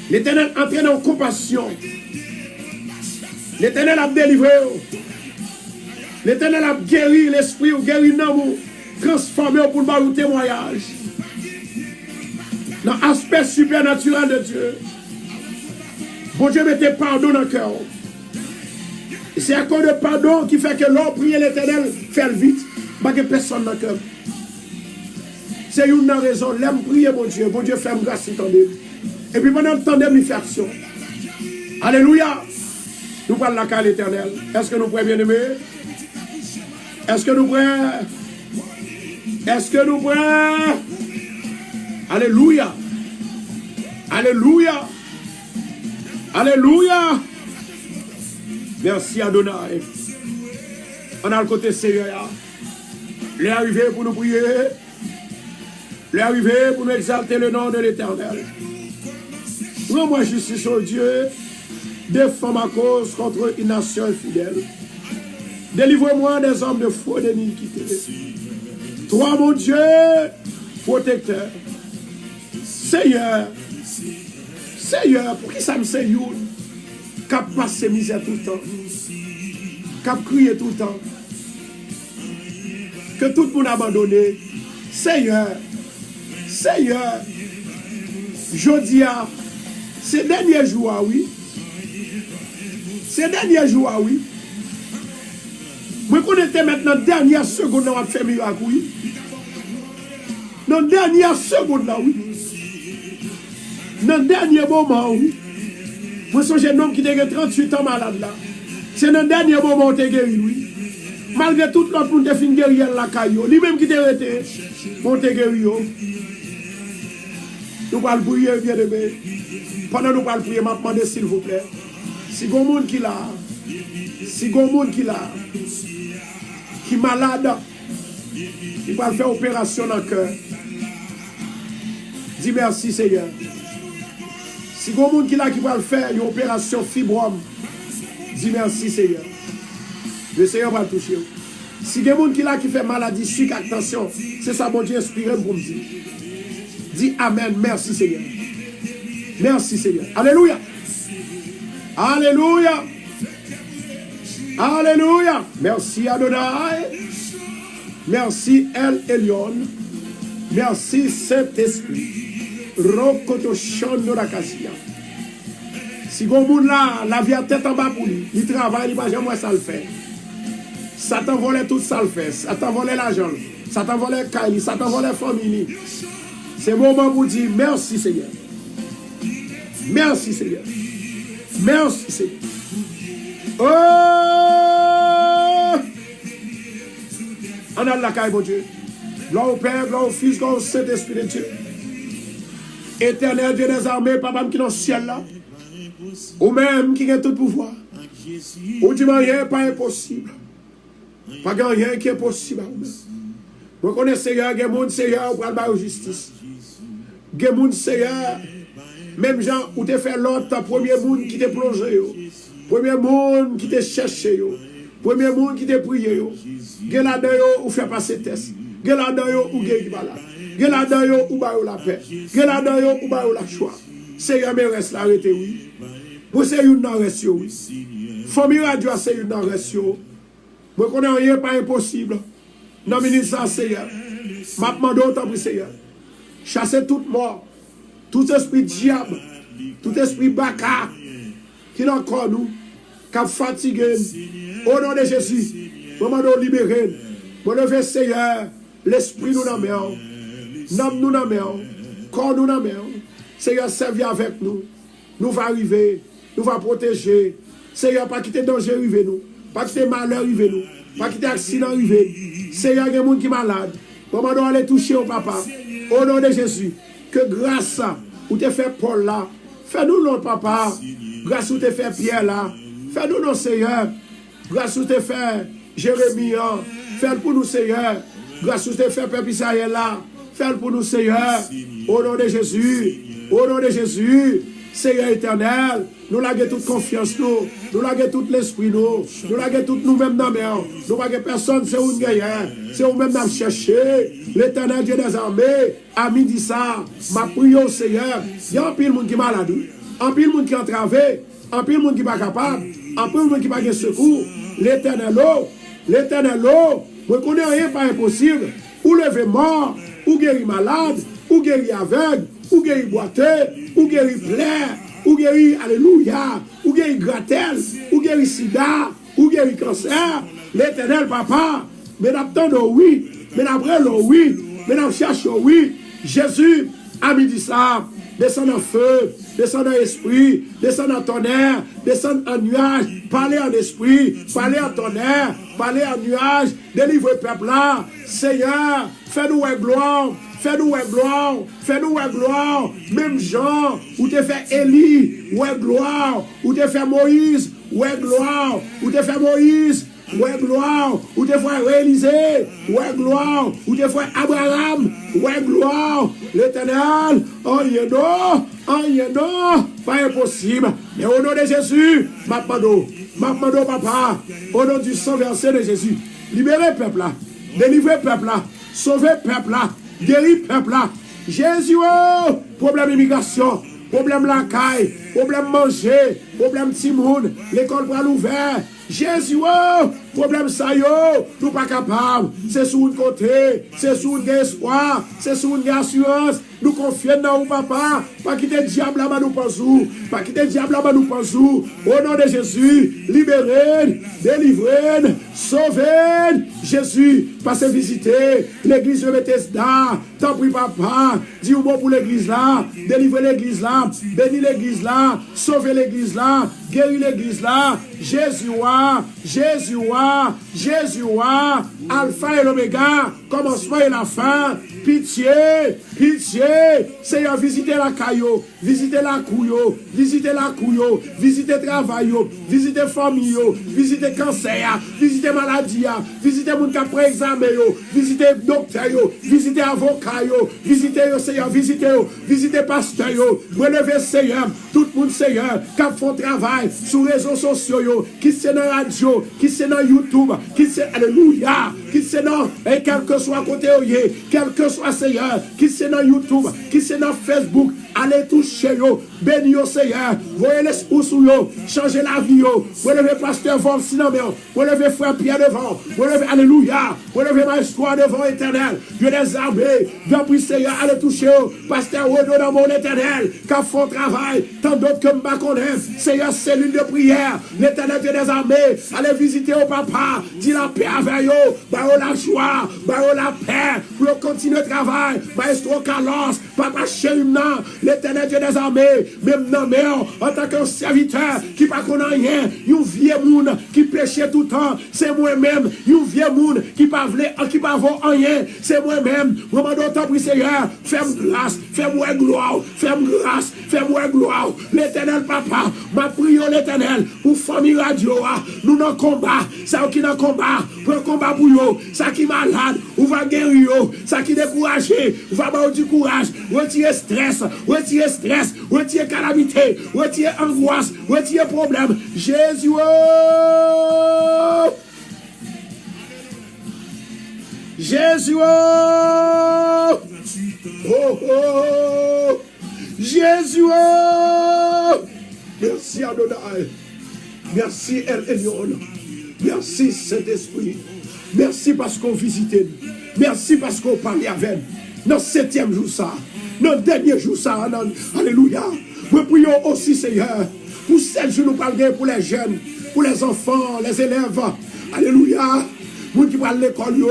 L'Éternel entraîne en compassion. L'Éternel a délivré. L'Éternel a guéri l'esprit, guéri l'amour, transformé pour le témoignage. Dans l'aspect supernaturel de Dieu. Bon Dieu mettez pardon dans le cœur. C'est à cause de pardon qui fait que l'on prie l'Éternel fait vite. Pas que personne dans le cœur. C'est une raison. L'aime prier, mon Dieu fait grâce, attendez. Et puis pendant le temps de l'action. Alléluia. Nous parlons la carte l'Éternel. Est-ce que nous pouvons bien aimer? Est-ce que nous pouvons? Est-ce que nous pouvons? Alléluia. Alléluia. Alléluia. Merci Adonai. On a le côté Seigneur. Il est arrivé pour nous prier. Il est arrivé pour nous exalter le nom de l'Éternel. Rends-moi justice au Dieu. Défends ma cause contre une nation infidèle. Délivre-moi des hommes de faux d'iniquité. Toi, mon Dieu, protecteur. Seigneur. Seigneur, pour qui ça me sait you? Cap passer misère tout le temps. Cap crier tout le temps. Que tout le monde abandonné. Seigneur. Seigneur. Jodia. Ces derniers jours, oui. Ces derniers jours, oui. Moi, qu'on était maintenant dernière seconde, on a fait miracle, oui. Dans la dernière seconde, là, oui. Dans le dernier moment, oui. Moi, je suis un homme qui a 38 ans malade, là. C'est dans le dernier moment que tu guéri, oui. Malgré tout l'autre monde qui a fait guérir la caillou. Lui-même qui t'a arrêté, on t'a guéri. Nous allons prier, bien aimé. Pendant que nous allons prier, je demande s'il vous plaît. Si il y a un monde qui l'a, si il y a un monde qui l'a, qui est malade, il va faire opération dans le cœur. Dis merci Seigneur. Si il y a un monde qui l'a, qui va le faire une opération fibrome, dis merci Seigneur. Le Seigneur va le toucher. Si il y a un monde qui l'a, qui fait maladie, sucre, attention, c'est ça mon Dieu inspiré pour me dire. Dis Amen, merci Seigneur. Merci Seigneur. Alléluia. Alléluia. Alléluia. Merci Adonai. Merci El Elyon. Merci Saint-Esprit. Rokoto Shondo Rakasia. Si vous monde là, la vie a tête en bas pour lui. Il travaille, il va jamais ça le fait. Satan volait tout ça le fait. Satan volait l'argent. Satan volait Kali. Satan volait famille. C'est le moment pour dire merci Seigneur. Merci Seigneur. Merci Seigneur. Oh! On a la caille, mon Dieu. Gloire au Père, gloire au Fils, gloire au Saint-Esprit de Dieu. Éternel Dieu des armées, papa qui est dans le ciel là. Ou même qui a tout pouvoir. Ou dit rien pas impossible. Pas rien qui est possible. Vous connaissez Seigneur, il y a des gens Seigneur pour aller justice. Il y a des gens Seigneur. Même gens où tu fait l'autre, premier monde qui t'a plongé, premier monde qui t'a cherché, premier monde qui t'a prié, il là-dedans où fait passer test, il là-dedans où guérit malade, il là-dedans où baille la paix, il là-dedans où baille la choix. Seigneur, mais reste là, arrêtez, oui. Pour c'est une narration. Famille radio, c'est une narration. Moi, connais rien, pas impossible. Dans le ministère, Seigneur. Ma demande autant pour Seigneur. Chasser toute mort, tout esprit diable, tout esprit baka qui est encore nous, qui est fatigué. Au nom de Jésus, maman nous libérer. Mon lever Seigneur, l'esprit nous dans main, l'âme nous dans main, corps nous dans main. Seigneur, servir avec nous. Nous va arriver, nous va protéger. Seigneur, pas quitter danger arriver nous, pas quitter malheur arriver nous, pas quitter accident arriver. Seigneur, il y a des gens qui sont malades. Maman doit aller toucher au papa. Au nom de Jésus, que grâce à où tu fait Paul là, fais-nous non papa. Grâce où tu fait Pierre là, fais-nous non Seigneur. Grâce où tu fait Jérémie, fais-le pour nous Seigneur. Grâce où tu fait Peuple Israël là, fais-le pour nous Seigneur. Au nom de Jésus, au nom de Jésus. Seigneur éternel, nous laguons toute confiance, nous laguons tout l'esprit, nous laguons tout nous-mêmes dans la nous laguons personne, c'est où nous gagnons, c'est où même nous chercher. L'éternel Dieu des armées, a midi ça, ma prière au Seigneur. Il y a un pile de monde qui est malade, un pile de monde qui est entravé, un pile de monde qui n'est pas capable, un pile de monde qui n'a pas de secours. L'éternel, moi connais rien pas impossible, ou lever mort, ou guérir malade, ou guérir aveugle, ou guérir boiteux, ou guérir plaie, ou guérir, alléluia, ou guérir gratel, ou guérir sida, ou guérir cancer. L'éternel papa, mais n'attendons oui, mais n'apprenons oui, mais nous cherchons oui. Jésus a midi ça, descend en feu, descend en esprit, descend en tonnerre, descend en nuage, parlez en esprit, parlez en tonnerre, parlez en nuage, délivrez le peuple là. Seigneur, fais-nous gloire. Fais-nous gloire, fais-nous gloire. Même Jean, où tu fait Élie, ouais gloire. Où tu fait Moïse, ouais gloire. Où tu fait Moïse, ouais gloire. Où tu fait Élisée, ouais gloire. Où tu fait Abraham, ouais gloire. L'Éternel, oh non, pas impossible. Mais au nom de Jésus, ma demande, papa, au nom du sang versé de Jésus, libérez le peuple là, délivrez le peuple là, sauvez le peuple là. Guéris peuple là. Jésus, problème immigration, problème la caille, problème manger, problème timoun, l'école pour l'ouvert. Jésus, problème ça yo, nous pas capable. C'est sur un côté, c'est sur un espoir, c'est sur une assurance. Nous confions dans nous, papa. Pas quitter le diable là-bas, nous pensons. Pas quitter le diable là-bas, nous pensons. Au nom de Jésus, libérez, délivrez, sauvez. Jésus, passez visiter l'église de Bethesda. T'en prie, papa. Dis un mot pour l'église là. Délivrez l'église là. Bénis l'église là. Sauvez l'église là. Guéris l'église là. Jésus, Alpha et l'Oméga, commencement et la fin. Pitié, Seigneur, visitez la caillou, visitez la couillot, visitez la couillot, visitez travail, visitez famille, visitez cancer, visitez maladie, visitez mon cas pré-examen, visitez docteur, visitez avocat, visitez Seigneur, visitez pasteur, relevez Seigneur, tout le monde Seigneur, qui font travail sur les réseaux sociaux, qui c'est dans la radio, qui c'est dans YouTube, qui c'est, alléluia, qui c'est dans, et quel que soit côté, quel que soit Seigneur, qui c'est dans YouTube, qui c'est dans Facebook, allez toucher yo, bénis yo Seigneur, voyez l'esprit sous yo, changez la vie yo, relevez pasteur Vol Sinamel, relevez frère Pierre devant, relevez, alléluia, relevez maestro devant éternel, Dieu des armées, Dieu prie Seigneur, allez toucher yo, pasteur Renaud dans mon éternel, qui font travail, tant d'autres que m'ba connaissent, Seigneur, cellule de prière, l'éternel Dieu des armées, allez visiter au papa, dis la paix avec yo, bah la joie, bah la paix, pour continuer le travail, maestro Carlos, papa Chérimna, l'éternel Dieu des armées, même non, mais en tant qu'un serviteur qui ne connaît rien, un vieux monde qui péchait tout le temps, c'est moi-même, un vieux monde qui ne pas avoir rien, c'est moi-même. Moment d'autant pour Seigneur, fais-moi grâce, fais-moi gloire, fais-moi grâce, fais-moi gloire. L'éternel papa, ma prière l'éternel, pour famille radio, nous dans combat, ça qui dans combat, pour un combat pour eux, ça qui malade, ou va guérir, ça qui découragé, va avoir du courage, retirer stress, retirer calamité, retirer angoisse, retirer problème. Jésus, Jésus, Jésus, merci Merci Adonai. Merci El Elyon. Merci Saint-Esprit. Merci parce qu'on visite nous. Merci parce qu'on parle avec nous. Dans le 7e jour ça. Dans le dernier jour ça. Alléluia. Nous prions aussi Seigneur. Pour 7 jours nous parlons pour les jeunes. Pour les enfants, les élèves. Alléluia. Nous qui parlent l'école.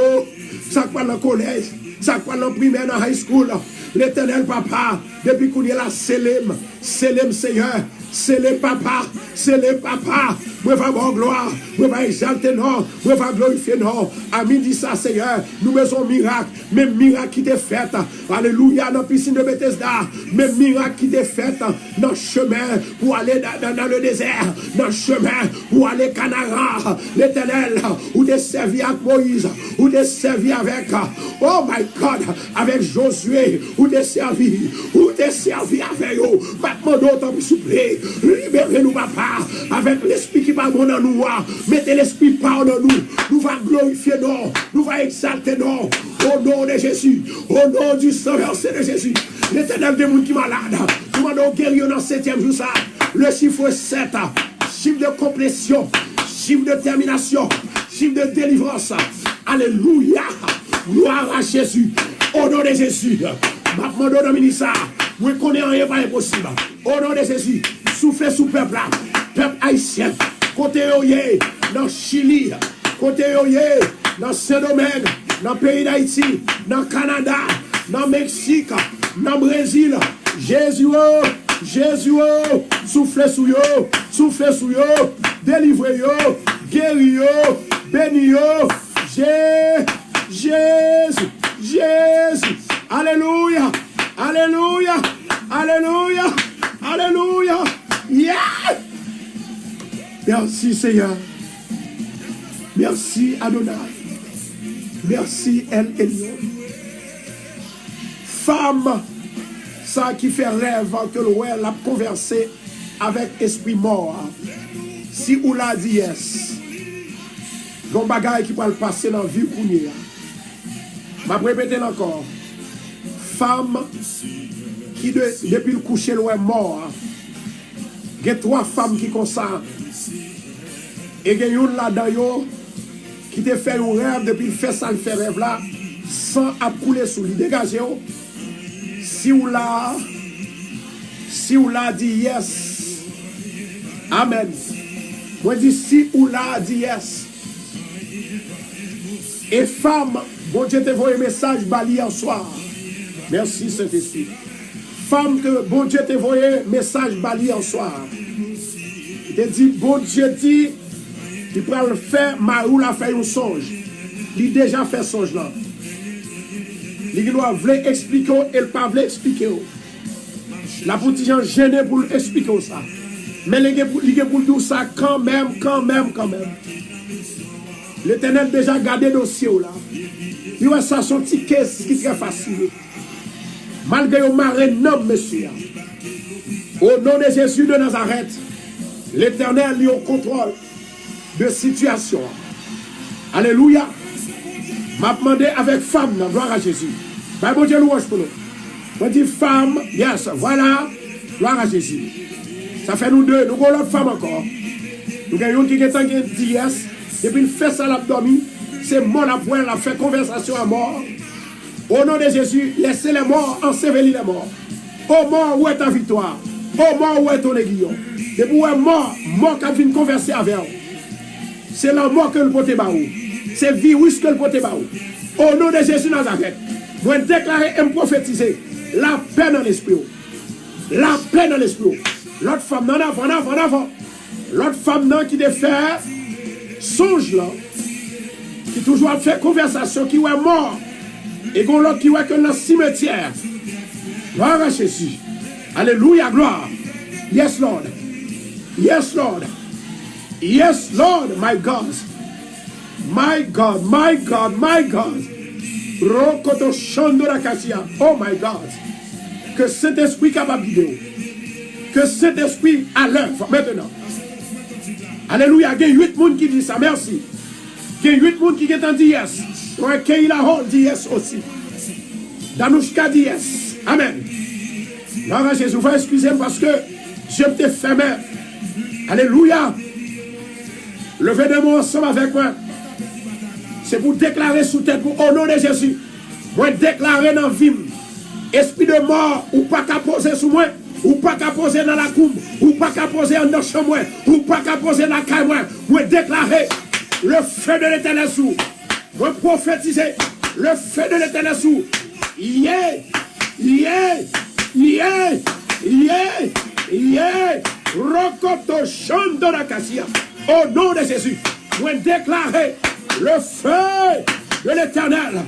Ça parle le collège. Ça parle le primaire dans high school. L'éternel papa. Depuis qu'on est là. Sélem Seigneur. C'est le papa, moi va avoir gloire, moi va exalter non, moi va glorifier non. À midi ça Seigneur, nous faisons miracle, même miracle qui t'est fait, alléluia, dans la piscine de Bethesda, même miracle qui t'est fait dans le chemin pour aller dans le désert, dans le chemin pour aller Canara, l'éternel, où t'es servi avec Moïse, où t'es servi avec, oh my God, avec Josué, où t'es servi avec eux, maintenant d'autres vous souffler. Libérez-nous, papa, avec l'esprit qui va dans nous. Mettez l'esprit par dans nous. Nous va glorifier, non. Nous va exalter, non. Au nom de Jésus. Au nom du sang versé de Jésus. L'éternel des gens qui sont malades. Nous allons guérir dans le 7e jour. Ça. Le chiffre 7. Chiffre de complétion. Chiffre de termination. Chiffre de délivrance. Alléluia. Gloire à Jésus. Au nom de Jésus. Maintenant, dans le ministère. Vous connaissez rien pas impossible. Au nom de Jésus. Soufflez sous peuple là, peuple haïtien, côté Oye, dans Chili, côté Oye, dans Saint-Domingue, dans le pays d'Haïti, dans le Canada, dans le Mexique, dans le Brésil, Jésus, soufflez sous yo, délivrez yo, guéris yo, bénis yo, Jésus, alléluia, alléluia, alléluia, alléluia. Yeah! Merci Seigneur. Merci Adonai. Merci El Elyon. Femme, ça qui fait rêve que l'ouel a conversé avec esprit mort. Si ou l'a dit yes. Gon bagay qui va le passer dans la vie qu'on y a. Ma répéter encore. Femme qui depuis le coucher l'ouel mort. Il y a 3 femmes qui sont comme ça. Et il y a une là-dedans qui te fait un rêve depuis le fait ça, le fait rêve là, sans couler sous lui. Dégagez. Si vous l'a dit yes. Amen. Moi je dis si vous l'a dit yes. Et femme, bon Dieu te voit un message bali en soir. Merci Saint-Esprit. Femme que bon Dieu te voyé message bali en soir. Il te dit bon Dieu dit il peut le faire Marou l'a fait un songe. Il déjà fait songe là. Il doit voulait expliquer et il pas voulait expliquer. La boutique gêné pour expliquer ça. Mais il pour dire ça quand même. L'Éternel déjà gardé le dossier là. Il va ça son petit caisse qui est très facile. Malgré le marin non, monsieur. Au nom de Jésus de Nazareth, l'Éternel est au contrôle de situation. Alléluia. M'a demandé avec femme, gloire à Jésus. Ben, bon Dieu louange pour nous. On dit femme, yes, voilà, gloire à Jésus. Ça fait nous deux, nous avons l'autre femme encore. Nous avons une qui est dit yes, depuis le fait ça l'abdomen, c'est mort la poêle, la fait conversation à mort. Au nom de Jésus, laissez les morts ensevelir les morts. Au mort, où est ta victoire? Au mort, où est ton aiguillon? Depuis où est mort qui vient converser avec vous. C'est la mort que le pote baou. C'est virus que le pote baou. Au nom de Jésus Nazareth, vous déclarez et prophétiser la paix dans l'esprit. La paix dans l'esprit. L'autre femme, non, avant. L'autre femme, non, qui te fait songe là, qui toujours fait conversation, qui est mort. Et qu'on l'autre qui est que dans le cimetière. Gloire à Jésus. Alléluia, gloire. Yes, Lord. Yes, Lord. Yes, Lord, my God. My God. Rokoto Shandora Kasia. Oh my God. Que cet esprit capable de que cet esprit à l'œuvre maintenant. Alléluia. Il y a 8 personnes qui disent ça. Merci. Il y a 8 personnes qui ont dit yes. Keila Hall dit yes aussi. Danushka dit yes. Amen. Gloire à Jésus. Vous excusez-moi parce que je t'ai fermé Alléluia. Levez de moi ensemble avec moi. C'est pour déclarer sous tête pour au nom de Jésus. Moi déclarer dans la vie. Esprit de mort, ou pas qu'à poser sous moi, ou pas qu'à poser dans la cour, ou pas qu'à poser dans la chambre, ou pas qu'à poser dans la caille. Moi déclarer le feu de l'Éternel sous. Moi prophétiser le feu de l'Éternel sous. Yeah, yeah, yeah, yeah, yeah. Rokoto Shando Nakasia. Au nom de Jésus, moi déclarer le feu de l'Éternel.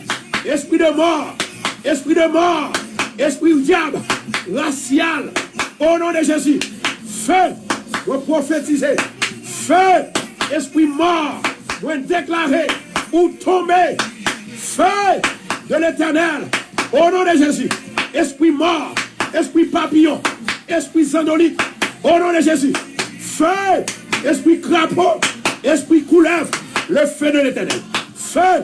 Esprit de mort, esprit de mort, esprit du diable, racial. Au nom de Jésus, feu, moi prophétiser. Feu, esprit mort, moi déclarer ou tomber. Feu de l'Éternel. Au nom de Jésus, esprit mort, esprit papillon, esprit zandolique. Au nom de Jésus, feu, esprit crapaud, esprit couleuvre, le feu de l'Éternel. Feu,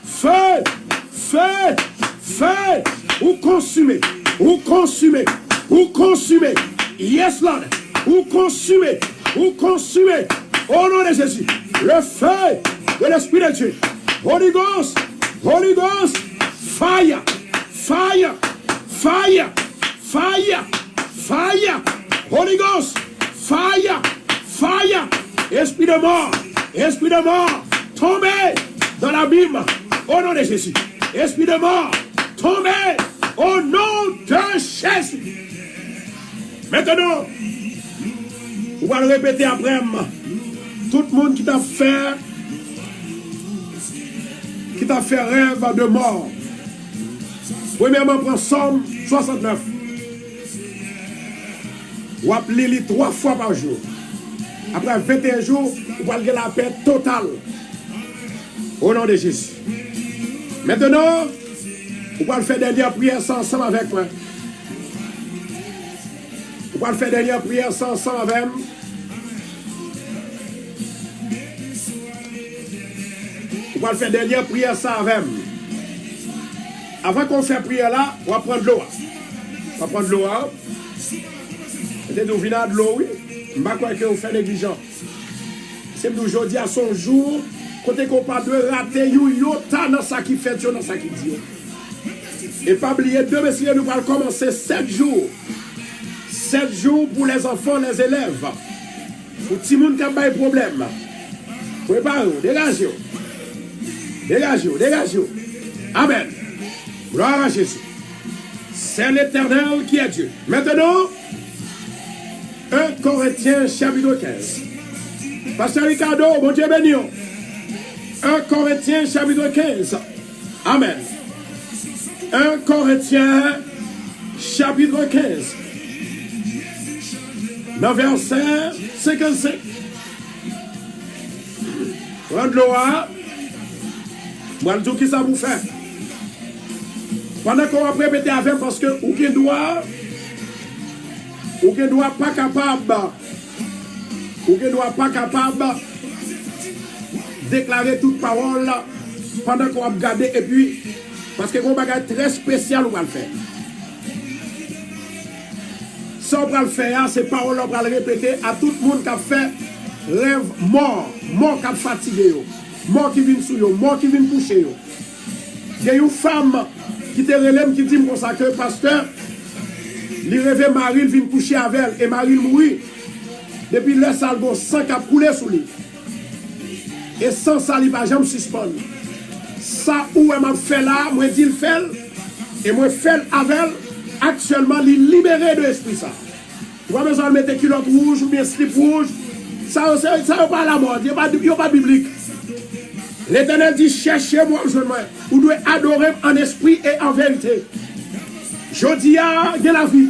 feu, feu, feu, ou consumé, ou consumé, ou consumé. Yes, Lord, ou consumé, ou consumé. Au nom de Jésus, le feu de l'Esprit de Dieu. Holy Ghost, fire, fire, fire, fire, fire. Holy Ghost, fire, fire. Esprit de mort, tombez dans l'abîme. Au nom de Jésus. Esprit de mort, tombez au nom de Jésus. Maintenant, on va le répéter après. Tout le monde qui t'a fait rêve de mort. Premièrement, prends Somme 69. Ou appelez-les 3 fois par jour. Après 21 jours, vous allez la paix totale. Au nom de Jésus. Maintenant, vous allez faire dernière prière ensemble avec moi. Vous allez faire dernière prière ensemble avec moi. Vous allez faire dernière prière ça avec moi. Avant qu'on fasse prière là, on va prendre l'eau. On va prendre l'eau. C'est de venir de l'eau, oui. Je ne sais pas que vous faites négligent. C'est aujourd'hui à son jour, côté qu'on parle de rater, yota dans ça qui fait, dans ça qui dit. Et pas oublier, deux messieurs, nous allons commencer 7 jours. 7 jours pour les enfants, les élèves. Pour tout le monde qui a pas de problème. Préparez-vous, dégagez-vous. Dégagez-vous, dégagez-vous. Amen. Gloire à Jésus. C'est l'Éternel qui est Dieu. Maintenant, 1 Corinthiens chapitre 15. Pasteur Ricardo, bon Dieu béni. 1 Corinthiens chapitre 15. Amen. 1 Corinthiens chapitre 15. Dans verset 55. Prendre l'eau. Moi, je dis qui ça vous fait. Pendant qu'on va répéter avec, parce que aucun doit pas capable déclarer toute parole pendant qu'on va regarder et puis parce que qu'on va bagage très spécial on va le faire. Ça on va le faire, ces paroles on va le répéter à tout le monde qui a fait rêve mort qui a fatigué, mort qui vient sous yo, mort qui vient coucher yo. Il y a une femme qui te relève qui dit comme ça que pasteur il rêvait Marie vient coucher avec elle et Marie mourit. Depuis le salgon sang qui a coulé sous lui. Et sans ça, il va jamais suspendre. Ça où elle m'a fait là, moi dit le fait et moi fait avec elle. Actuellement, il est libéré de l'esprit ça. Tu vas besoin de mettre culotte rouge ou bien slip rouge. Ça n'est pas la mort, il n'y a pas biblique. L'Éternel dit cherchez-moi, vous devez adorer en esprit et en vérité. Je dis à la vie.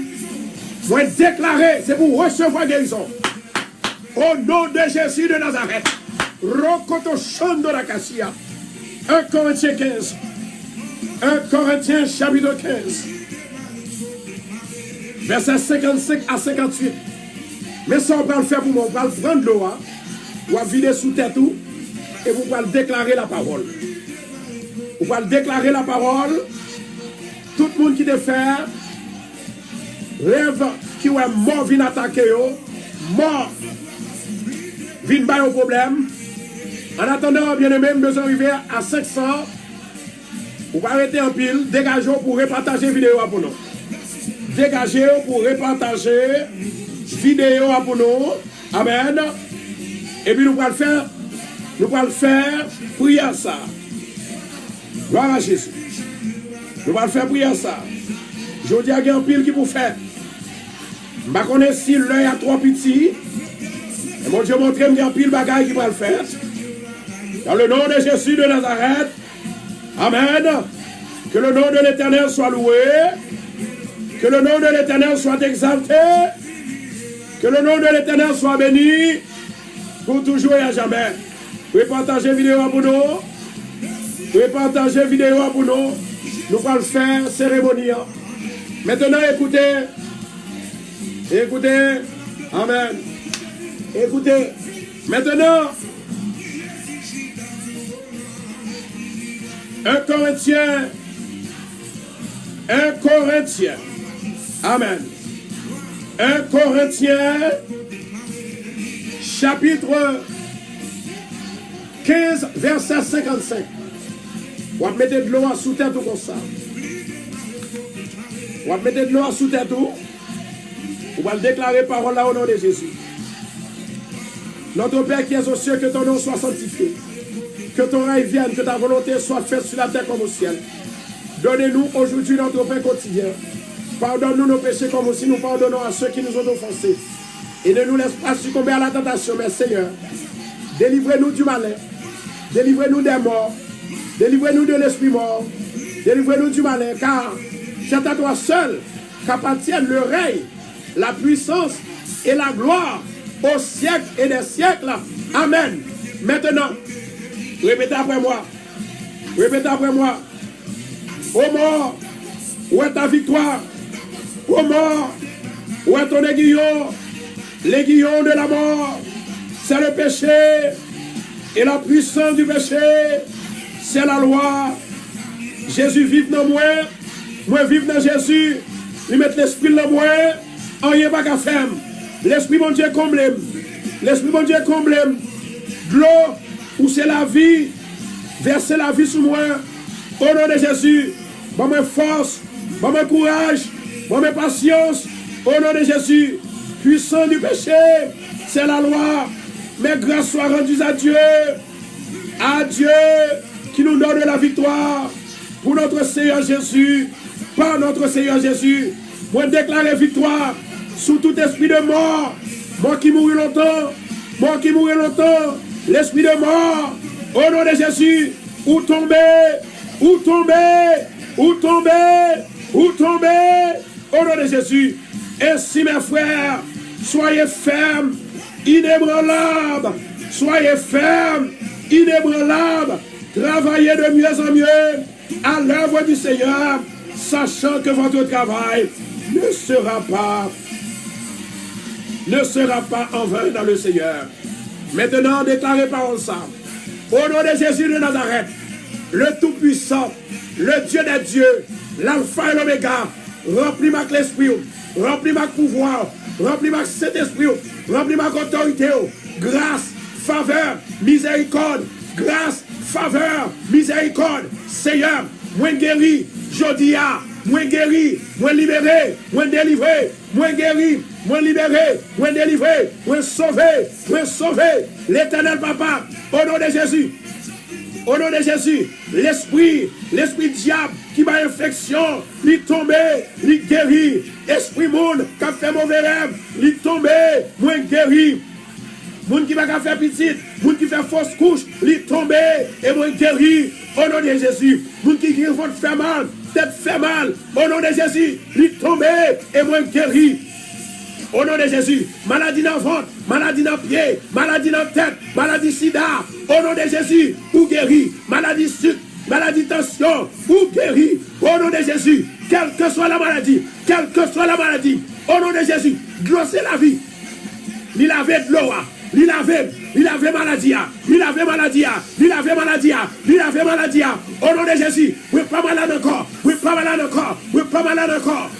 Moi déclarer, c'est pour recevoir guérison. Au nom de Jésus de Nazareth. Rokoto Shando Nakasia. 1 Corinthiens 15. 1 Corinthiens chapitre 15. Verset 55 à 58. Mais ça on va le faire pour moi. On va le prendre l'eau. On va vider sous tête tout. Et vous allez déclarer la parole. Vous allez déclarer la parole. Tout le monde qui te fait rêve qui est mort vient attaquer, mort vin pas un problème. En attendant, bien aimé, nous sommes arrivés à 500. Vous pouvez arrêter en pile, dégagez pour repartager la vidéo pour nous. Dégagez pour repartager la vidéo pour nous. Amen. Et puis nous allons le faire prier ça. Gloire à Jésus. Nous allons faire prier ça. Je dis à un pile qui pour faire. Je ne connais pas si l'œil a trop petit. Et mon Dieu montre qu'il y a un pile bagaille qui va le faire. Dans le nom de Jésus de Nazareth. Amen. Que le nom de l'Éternel soit loué. Que le nom de l'Éternel soit exalté. Que le nom de l'Éternel soit béni. Pour toujours et à jamais. Vous pouvez partager vidéo pour nous. Vous pouvez partager vidéo pour nous. Nous allons faire cérémonie. Maintenant, écoutez. Écoutez. Amen. Écoutez. Maintenant. 1 Corinthiens. Amen. 1 Corinthiens. Chapitre 15, verset 55. On va mettre de l'eau sous tête tout comme ça. On va mettre de l'eau sous tête tout. On va déclarer parole là au nom de Jésus. Notre Père qui es aux cieux, que ton nom soit sanctifié. Que ton règne vienne, que ta volonté soit faite sur la terre comme au ciel. Donnez-nous aujourd'hui notre pain quotidien. Pardonne-nous nos péchés comme aussi nous pardonnons à ceux qui nous ont offensés. Et ne nous laisse pas succomber à la tentation, mais Seigneur, délivrez-nous du malin. Délivrez-nous des morts. Délivrez-nous de l'esprit mort. Délivrez-nous du malin, car c'est à toi seul qu'appartiennent le règne, la puissance et la gloire au siècle et des siècles. Amen. Maintenant, répétez après moi. Répétez après moi. Ô mort, où est ta victoire? Ô mort, où est ton aiguillon? L'aiguillon de la mort, c'est le péché. Et la puissance du péché, c'est la loi. Jésus vive dans moi. Moi vive dans Jésus. Il met l'esprit dans moi. Rien pas qu'à faire. L'esprit mon Dieu comble. L'esprit mon Dieu comble. De l'eau où c'est la vie. Verser la vie sur moi. Au nom de Jésus. Bon mes force. Bon mes courage. Bon mes patience. Au nom de Jésus. Puissant du péché. C'est la loi. Mais grâce soit rendue à Dieu. À Dieu qui nous donne la victoire. Pour notre Seigneur Jésus. Par notre Seigneur Jésus. Moi déclarer victoire. Sous tout esprit de mort. Moi qui mourrai longtemps. Moi qui mourrai longtemps. L'esprit de mort. Au nom de Jésus. Où tomber. Où tomber. Où tomber. Où tomber. Au nom de Jésus. Ainsi mes frères. Soyez fermes. Inébranlables. Soyez fermes. Inébranlables. Travaillez de mieux en mieux à l'œuvre du Seigneur, sachant que votre travail ne sera pas en vain dans le Seigneur. Maintenant, déclarez par ensemble. Au nom de Jésus de Nazareth, le Tout-Puissant, le Dieu des dieux, l'Alpha et l'Oméga, remplis ma l'esprit, remplis ma pouvoir, remplis ma Saint-Esprit, remplis ma autorité, grâce, faveur, miséricorde, grâce, faveur, miséricorde, Seigneur, moi guéri, jodia, moi guéri, moi libéré, moi délivré, moi guéri, moi libéré, moi délivré, moi sauvé, l'Éternel Papa, au nom de Jésus. Au nom de Jésus, l'esprit diable qui m'a infection, il tombé, il guéri, esprit monde qui a fait mauvais rêve, il tombé, moi guéri. Moun qui va faire petite, moun qui fait fausse couche, il tombe et moi guéri au nom de Jésus. Moun qui vont faire mal, tête fait mal, au nom de Jésus, il tombe et moi guéri. Au nom de Jésus, maladie dans le ventre, maladie dans le pied, maladie dans la tête, maladie sida, au nom de Jésus, ou guéri, maladie sucre, maladie tension, ou guéri, au nom de Jésus, quelle que soit la maladie, au nom de Jésus, glosser la vie, il avait de l'eau. Il avait maladie. Au nom de Jésus, oui, pas malade encore.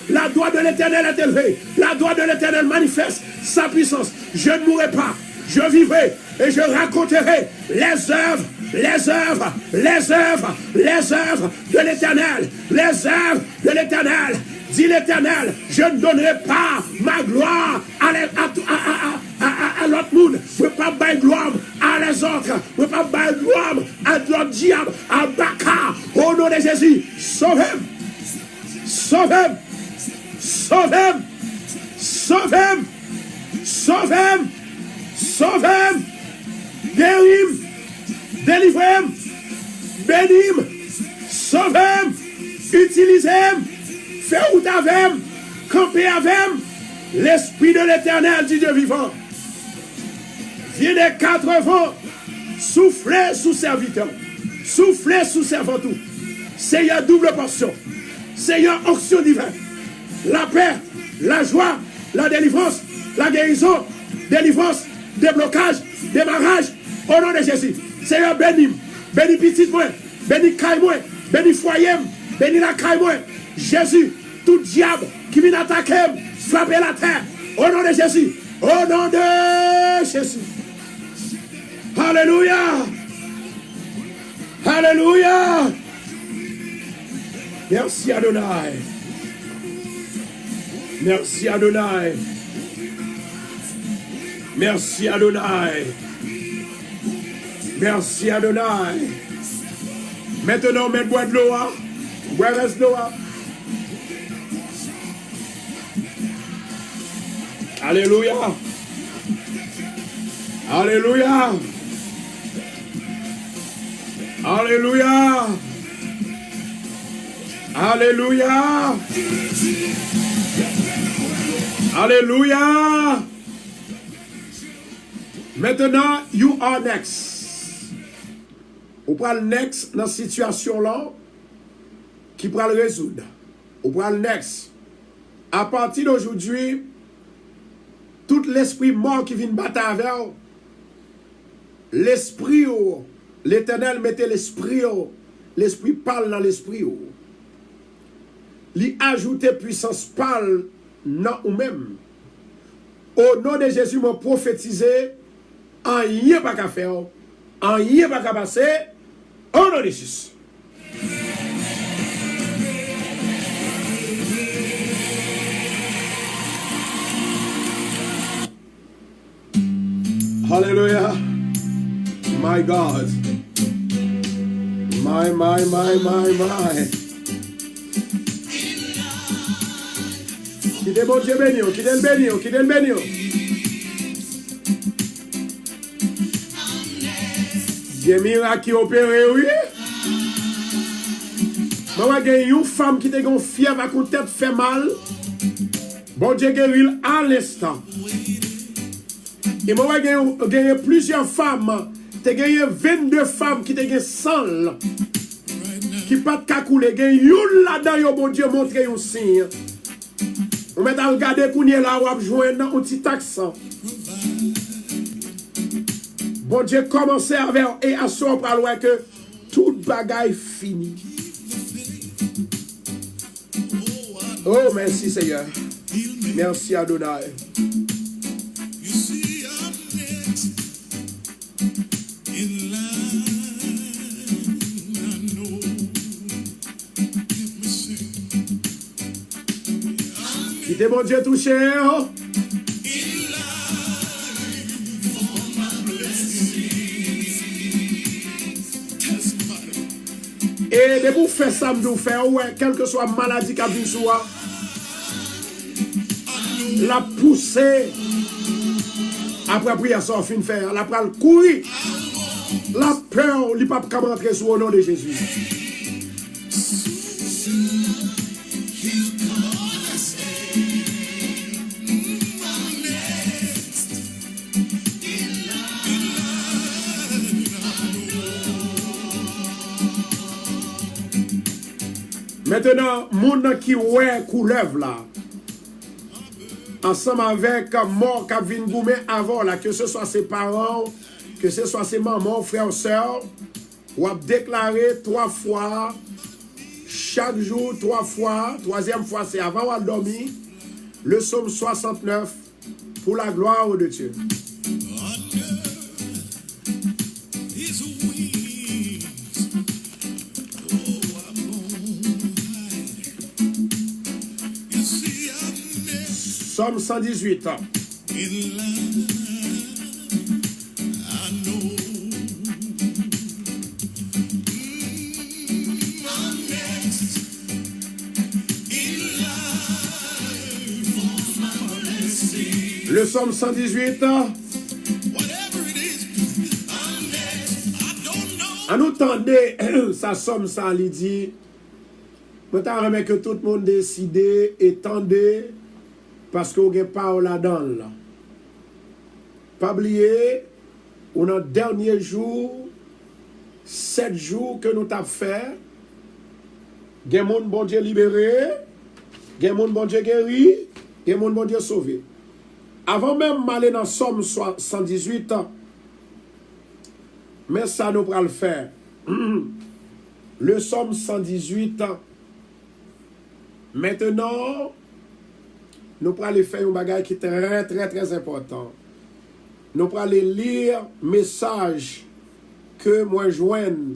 La droite de l'Éternel est élevée. La droite de l'Éternel manifeste sa puissance. Je ne mourrai pas. Je vivrai et je raconterai les œuvres de l'Éternel, les œuvres de l'Éternel. Dit l'Éternel, je ne donnerai pas ma gloire à l'autre monde. Je ne vais pas donner gloire à les autres. Je ne vais pas donner gloire à l'autre diable, à Baka. Au nom de Jésus, sauvez-moi. Sauvez-moi. Sauvez-moi. Sauvez-moi. Sauvez-moi. Sauvez-moi. Guéris-moi. Délivrez-moi. Bénis-moi. Sauvez-moi. Utilisez-moi. Fais route avec, camper avec l'Esprit de l'Éternel, dit Dieu vivant. Viens des quatre vents, soufflez sous serviteur, soufflez sous servant tout. Seigneur double portion, Seigneur onction divine, la paix, la joie, la délivrance, la guérison, délivrance, déblocage, démarrage, au nom de Jésus. Seigneur bénis, bénis petit moi, bénis caille moi, bénis foyer, bénis la caille moi. Jésus, tout diable qui vient attaquer, frapper la terre, au nom de Jésus, au nom de Jésus. Alléluia. Alléluia. Merci Adonai. Merci Adonai. Merci Adonai. Merci Adonai. Maintenant, mets-moi de l'eau. Where is l'eau? Alléluia. Alléluia. Alléluia. Alléluia. Alléluia. Maintenant, you are next. Ou pral next dans cette situation là qui pral résoudre. Ou pral next. À partir d'aujourd'hui, tout l'esprit mort qui vient battre avec l'esprit, l'Éternel mettait l'esprit parle dans l'esprit. Il ajoute puissance parle dans ou même. Au nom de Jésus, m'a prophétisé, en rien pas qu'à faire, en rien pas qu'à passer, au nom de Jésus. Hallelujah. My God. My. Qui est bon Dieu béni, qui est le béni, qui est le béni. Des miracles qui opèrent, oui. Moi, j'ai une femme qui était une fièvre à côté tête fait mal. Bon Dieu guérit à l'instant. Et moi, j'ai gagné plusieurs femmes. J'ai gagné 22 femmes qui ont gagné 100. Qui ne pas de couler. J'ai une là-dedans, bon Dieu, montré un signe. On met à regarder qu'on est là, on va jouer dans un petit accent. Bon Dieu, commencez avec et à son par loin que toute bagaille fini. Oh, merci Seigneur. Merci Adonai. Qui mon Dieu touché. Et de vous faire ça, nous faire, ouais, quelle que soit maladie qui a vu soi, la pousser après prière sans fin faire, la prendre courir, la peur, il ne peut pas rentrer sous au nom de Jésus. Maintenant, moun qui ouais couleuvre là, ensemble avec mort qui vient goumer avant là, que ce soit ses parents, que ce soit ses mamans, frères, sœurs, ou a déclaré 3 fois, chaque jour 3 fois, 3e fois c'est avant ou à dormir, le psaume 69 pour la gloire de Dieu. Somme 118. In life, I know. I'm next in life for my blessing. Le Somme 118. Whatever it is, I'm next. I don't know. En nous tendez, sa somme ça lui dit, maintenant remet que tout le monde décide et tendez parce qu'on n'a pas là-dedans. Là. Pas oublier, on a dernier jour, 7 jours que nous t'avons fait, gen moun bon Dieu libéré, gen moun bon Dieu guéri, gen moun bon Dieu sauvé. Avant même d'aller dans Somme 118, mais ça nous pourra le faire. Le Somme 118. Maintenant, nous pourrons aller faire un bagage qui est très, très, très important. Nous pourrons aller lire message que moi joigne.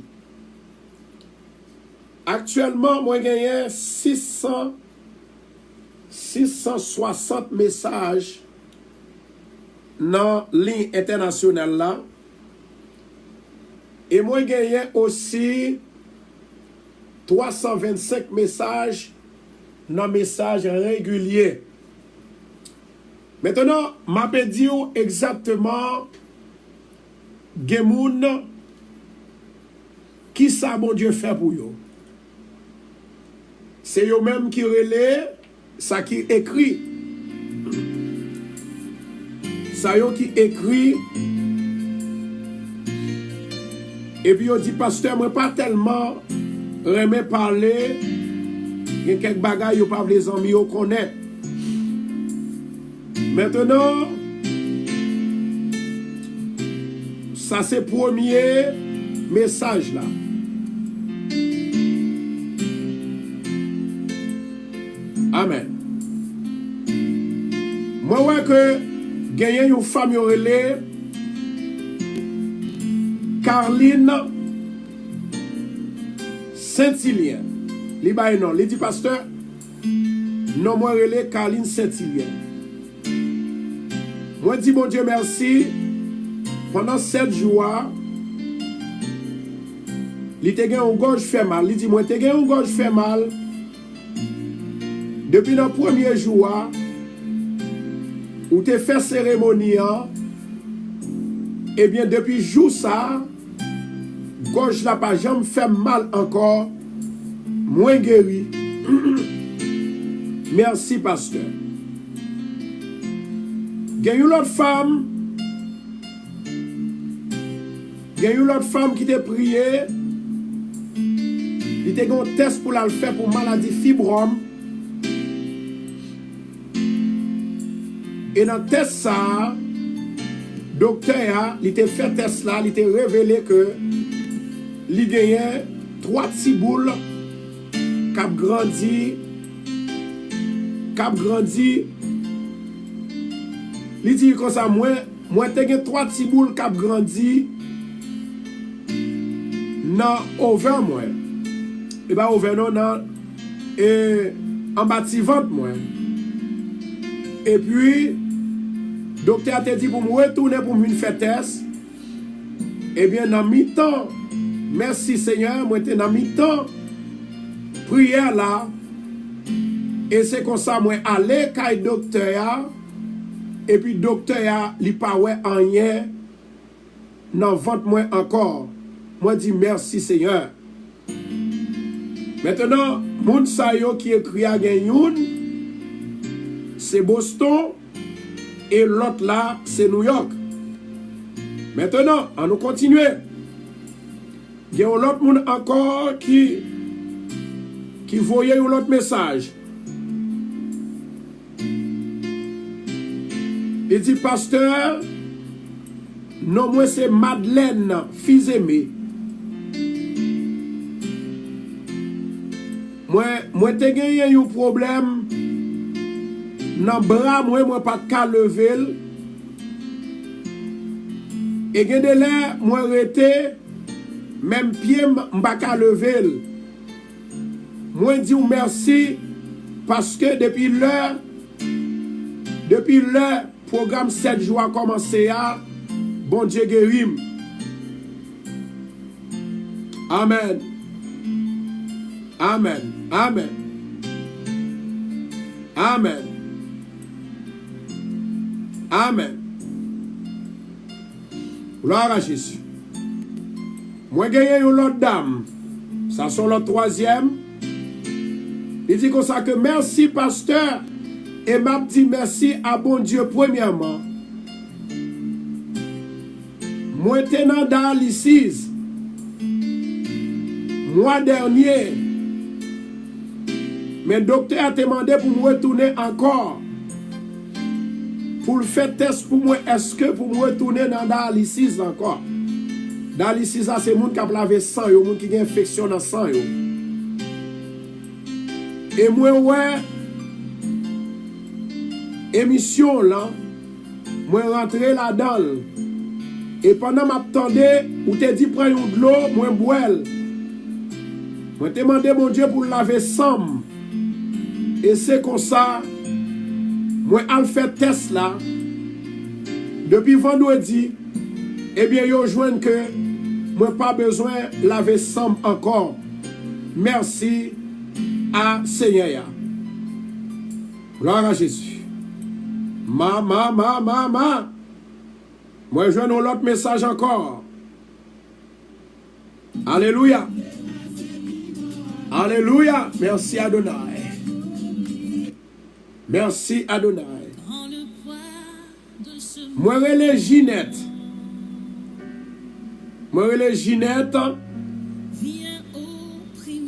Actuellement, moi j'ai 660 messages dans la ligne internationale là. Et moi j'ai aussi 325 messages dans message régulier. Maintenant, m'a dit exactement Gemoun qui ça bon Dieu fait pour yo. C'est eux même qui relais ça qui écrit. Ça yo qui écrit. Et puis yo dit pasteur moi pas tellement remè parler. Il y a quelques bagages yo pas les amis yo connaît. Maintenant, ça c'est premier message là. Amen. Moi ouais que gagné une femme yo relé Carline Saint-Hilien. Li bay non, li dit pasteur non moi relé Carline Saint-Hilien. Moi dis bon Dieu merci pendant 7 jours li te gen un gorge fait mal. Li dit moi te gen un gorge fait mal depuis le premier jour où te fait cérémonie et bien depuis jour ça gorge la pas jamais fait mal encore moins guéri. Merci pasteur. Il y a une autre femme qui t'a prié. Il t'a un test pour la faire pour maladie fibrome. Et dans le test ça, docteur, il t'a fait test là, il t'a révélé que il gagnait 3 petits boules cap grandi. Il dit comme ça, moi t'ai 3 petits boules cap grandi dans ovaire moi. Et bah ovaire non et en bas de ventre moi. Et puis docteur t'a dit pour me retourner pour me faire test. Et bien dans mi-temps, merci Seigneur, moi t'ai dans mi-temps prière là. Et c'est comme ça moi aller kay docteur. Et puis docteur li pa wè rien nan ventre moi encore. Moi dis merci Seigneur. Maintenant, moun sa yo qui écrit à gen youn, c'est Boston et l'autre là c'est New York. Maintenant, on nous continuer. Il y a l'autre moun encore qui voyait un autre message. Il dit, pasteur, non, moi c'est Madeleine, fils aimé. Moi te gagné un problème dans bras, moi pas qu'à lever. Et gen de là, moi rete, même pied, m'pa qu'à lever. Moi dis merci parce que depuis l'heure, Depuis le programme 7 jours a commencé, bon Dieu guérit. Amen. Amen. Amen. Amen. Amen. Gloire à Jésus. Moi, j'ai une autre dame. Ça sont le troisième. Il dit comme ça que merci, pasteur. Et m'a dit merci à bon Dieu premièrement. Moi, j'étais dans dialyse. Mois dernier, mes docteurs ont demandé pour me retourner encore. Pour le faire test pour moi, est-ce que pour me retourner dans la dialyse encore? La dialyse, c'est les gens qui ont lavé sang, les gens qui ont une infection dans le sang. Et moi, ouais, émission là, moi rentré là-dedans. Et pendant que m'attendais, ou te dit prends une de l'eau, moi boire. Moi demandé mon Dieu pour laver sang. Et c'est comme ça, moi al fait test là. Depuis vendredi, eh bien yo joignent que moi pas besoin laver sang encore. Merci à Seigneur. Gloire à Jésus. Maman. Moi je donne l'autre message encore. Alléluia. Alléluia. Merci Adonai. Merci Adonai. Moi relais Ginette.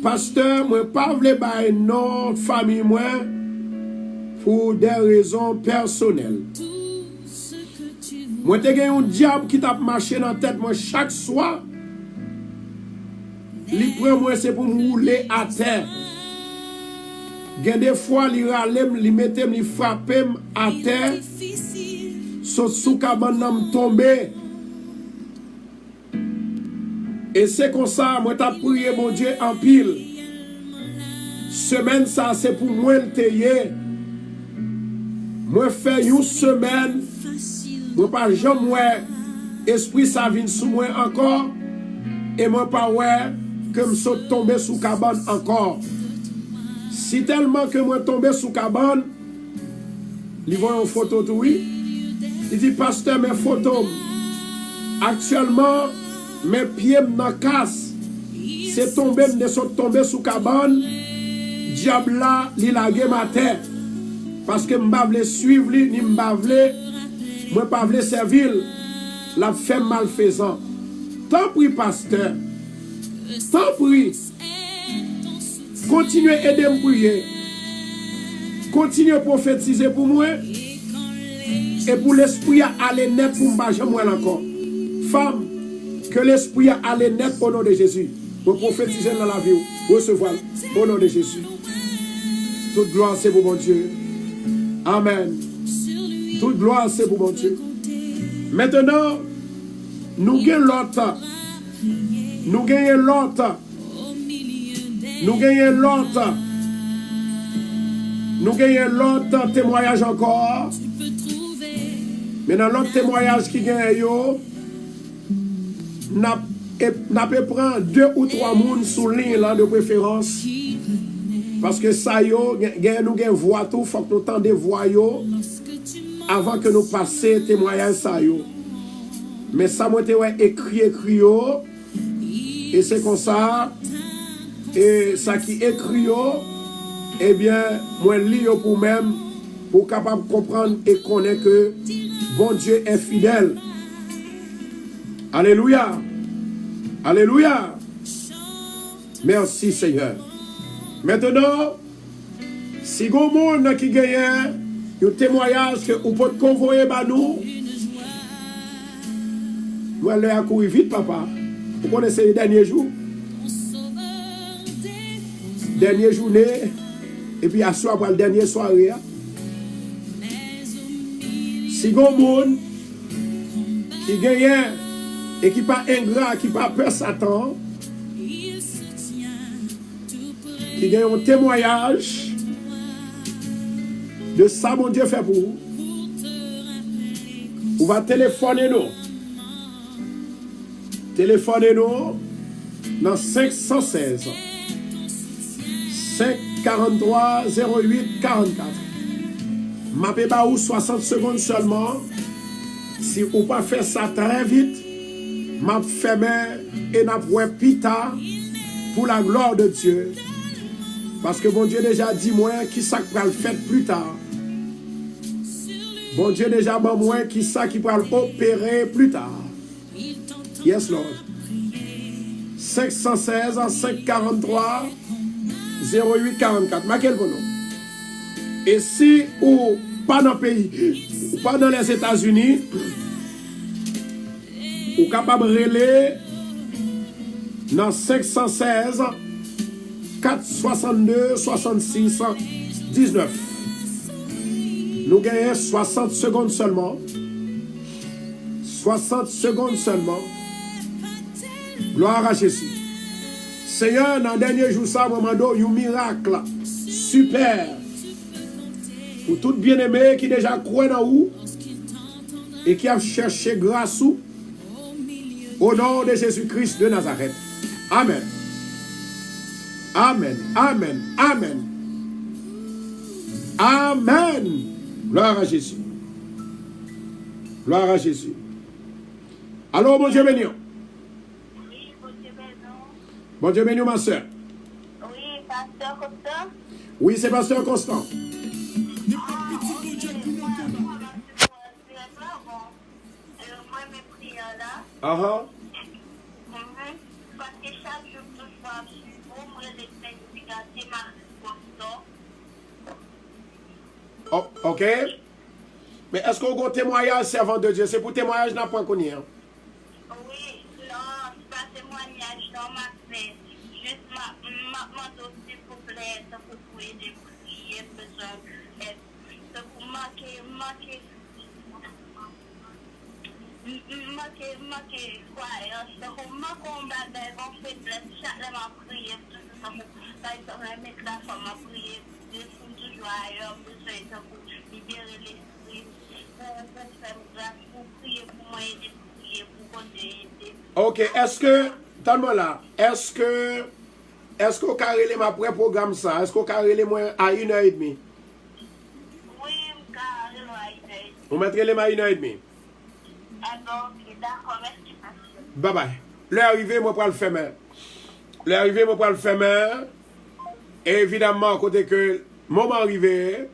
Pasteur, moi pas vle bay non famille moi pour des raisons personnelles. Moi te gen un diable qui t'a marché dans la tête moi chaque soir. Li prend moi c'est pour me rouler à terre. Gen des fois li ralem, li mettem, li frappem à terre. Saut sous cabane nan tomber. Et c'est comme ça, moi t'ai prié mon Dieu en pile. Semaine ça c'est pour moi le tailler. Moi fais une semaine. Moi pas jamais ouais esprit ça vient sous moi encore. Et moi pas ouais que me saute tomber sous cabane encore. Si tellement que moi tomber sous cabane, il voit une photo tout oui. Il dit pasteur mes photos actuellement mes pieds dans casse. C'est tombé sous cabane. Diable là, li lage ma terre. Parce que m'pa vle suivre li, ni m'pa vle, moi pas vle servir, la fait malfaisant. Tant pis pasteur. Tant pis. Continuez à aider me prier. Continuez à prophétiser pour moi. Et pour l'esprit à aller net pour me battre moi encore. Femme, que l'esprit à aller net au nom de Jésus. Pour prophétiser dans la vie. Recevoir au nom de Jésus. Toute gloire c'est pour mon Dieu. Amen. Toute gloire c'est pour mon Dieu. Maintenant, nous gagnons l'autre. Nous gagnons l'autre. Nous gagnons l'autre. Nous gagnons l'autre témoignage encore. Maintenant, l'autre témoignage qui gagne, n'a pas prendre 2 ou 3 personnes sous ligne là de préférence. Parce que ça yo, nous gagne voix tout, faut que nous tendez voix yo avant que nous passer témoignage ça yo. Mais ça moi écrit yo et c'est comme ça et ça qui écrit yo eh bien moi lis yo pour même pour capable comprendre et connaître que bon Dieu est fidèle. Alléluia. Alléluia. Merci Seigneur. Maintenant, si vous monde qui gagne un témoignage que vous pouvez convoyer à nous, nous allons accourir vite, papa. Vous connaissez les derniers jours? Dernière journée, et puis à soir pour la dernière soirée. Si vous monde qui gagne et qui pas ingrat, qui pas peur Satan, qui gagne un témoignage de ça mon Dieu fait pour vous. Ou va téléphoner nous. Téléphonez-nous dans 516 543 08 44. M'appelle pas ou 60 secondes seulement. Si ou pas faire ça très vite, m'a fermé et n'a pas pita pour la gloire de Dieu. Parce que bon Dieu déjà dit moi qui ça va le faire plus tard. Bon Dieu déjà dit moi qui ça qui va opérer plus tard. Yes Lord. 516 543 08 44. Marquez le nom. Et si ou pas dans le pays, ou pas dans les États-Unis, ou capable de relayer dans 516 462 66 19. Nous gagnons 60 secondes seulement. 60 secondes seulement. Gloire à Jésus. Seigneur, dans le dernier jour, ça, moment un miracle super. Pour tout bien-aimé qui déjà croit dans vous et qui a cherché grâce au nom de Jésus-Christ de Nazareth. Amen. Amen. Amen. Amen. Amen. Gloire à Jésus. Gloire à Jésus. Alors, bon Dieu béni. Oui, bon Dieu béni. Bon Dieu béni, ma soeur. Oui, pasteur Constant. Oui, c'est pasteur Constant. Moi, mes prières là. Parce que chaque jour, tout soir, je suis bon, moi, les significatifs, ma Constant. Oh, ok. Mais est-ce qu'on a un témoignage servant de Dieu? C'est pour témoignage n'a pas connu. Oui, non, c'est pas témoignage, non, ma fête. Juste ma dossier pour plaire, ça pour pouvoir des prières, besoin d'aide. Ça pour marquer, croyance, ça pour ma combat devant faiblesse, chaque ma prière, tout ça pour, par exemple, mettre la femme à prier, de fou toujours ailleurs, besoin, ça pour libérer l'esprit, pour faire grâce, pour prier, pour moi aider, pour prier, pour aider. Ok, est-ce que, tellement là, est-ce qu'on carré ma pré-programme ça? Est-ce qu'on carré moi à 1h30? Oui, carré moi. Vous mettrez les mains à 1h30? Alors, d'accord, merci. Bye bye. L'heure arrivée, moi pour le faire. L'heure arrivée, moi pour le faire. Et évidemment, côté que moment arrivé,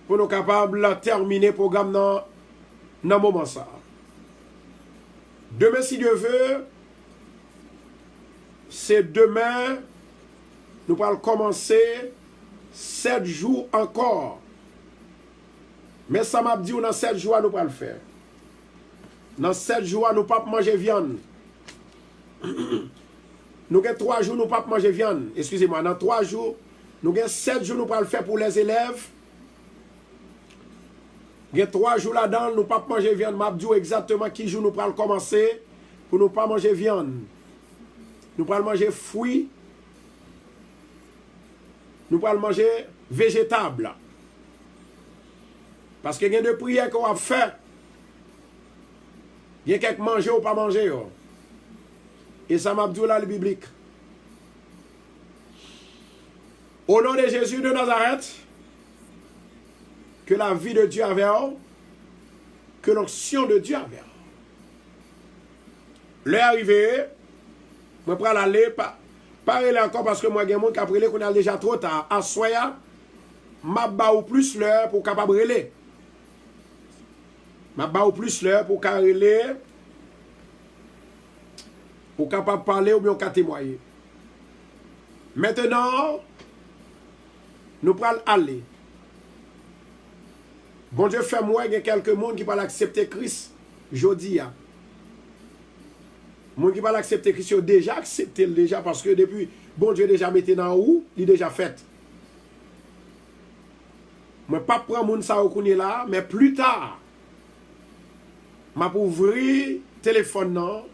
pour nous capables de terminer le programme dans le moment ça. Demain, si Dieu veut, c'est demain, nous allons commencer 7 jours encore. Mais ça m'a dit, dans 7 jours, nous allons le faire. Dans 7 jours, nous ne pouvons pas manger viande. Nous avons 3 jours, nous ne pouvons pas manger viande. Excusez-moi, dans 3 jours, nous avons 7 jours, nous allons le faire pour les élèves. Il y a 3 jours là-dedans, nous ne pouvons pas manger viande. Je vais dire exactement qui jour nous allons commencer pour ne pas manger viande. Nous allons manger fruits. Nous allons manger végétable. Parce qu'il y a des prières qu'on va faire. Il y a quelques manger ou pas manger. Et ça m'a dit là le biblique. Au nom de Jésus de Nazareth, que la vie de Dieu avec eux, que l'onction de Dieu avec eux. L'heure arrivée, je vais aller, parler encore parce que moi, il y a des gens qui ont qu'on a déjà trop tard. À soya, je vais plus l'heure pour capable de relayer. Je vais plus l'heure pour relayer, pour capable de parler ou bien témoigner. Maintenant, nous allons aller. Bon Dieu fait moi, il y a quelques monde qui peuvent accepter Christ jeudi. Monde qui peuvent accepter Christ, ils ont déjà accepté déjà parce que depuis, bon Dieu déjà mis dans où, il est déjà fait. Je ne vais pas prendre mon ça au là, mais plus tard, je vais ouvrir le téléphone non,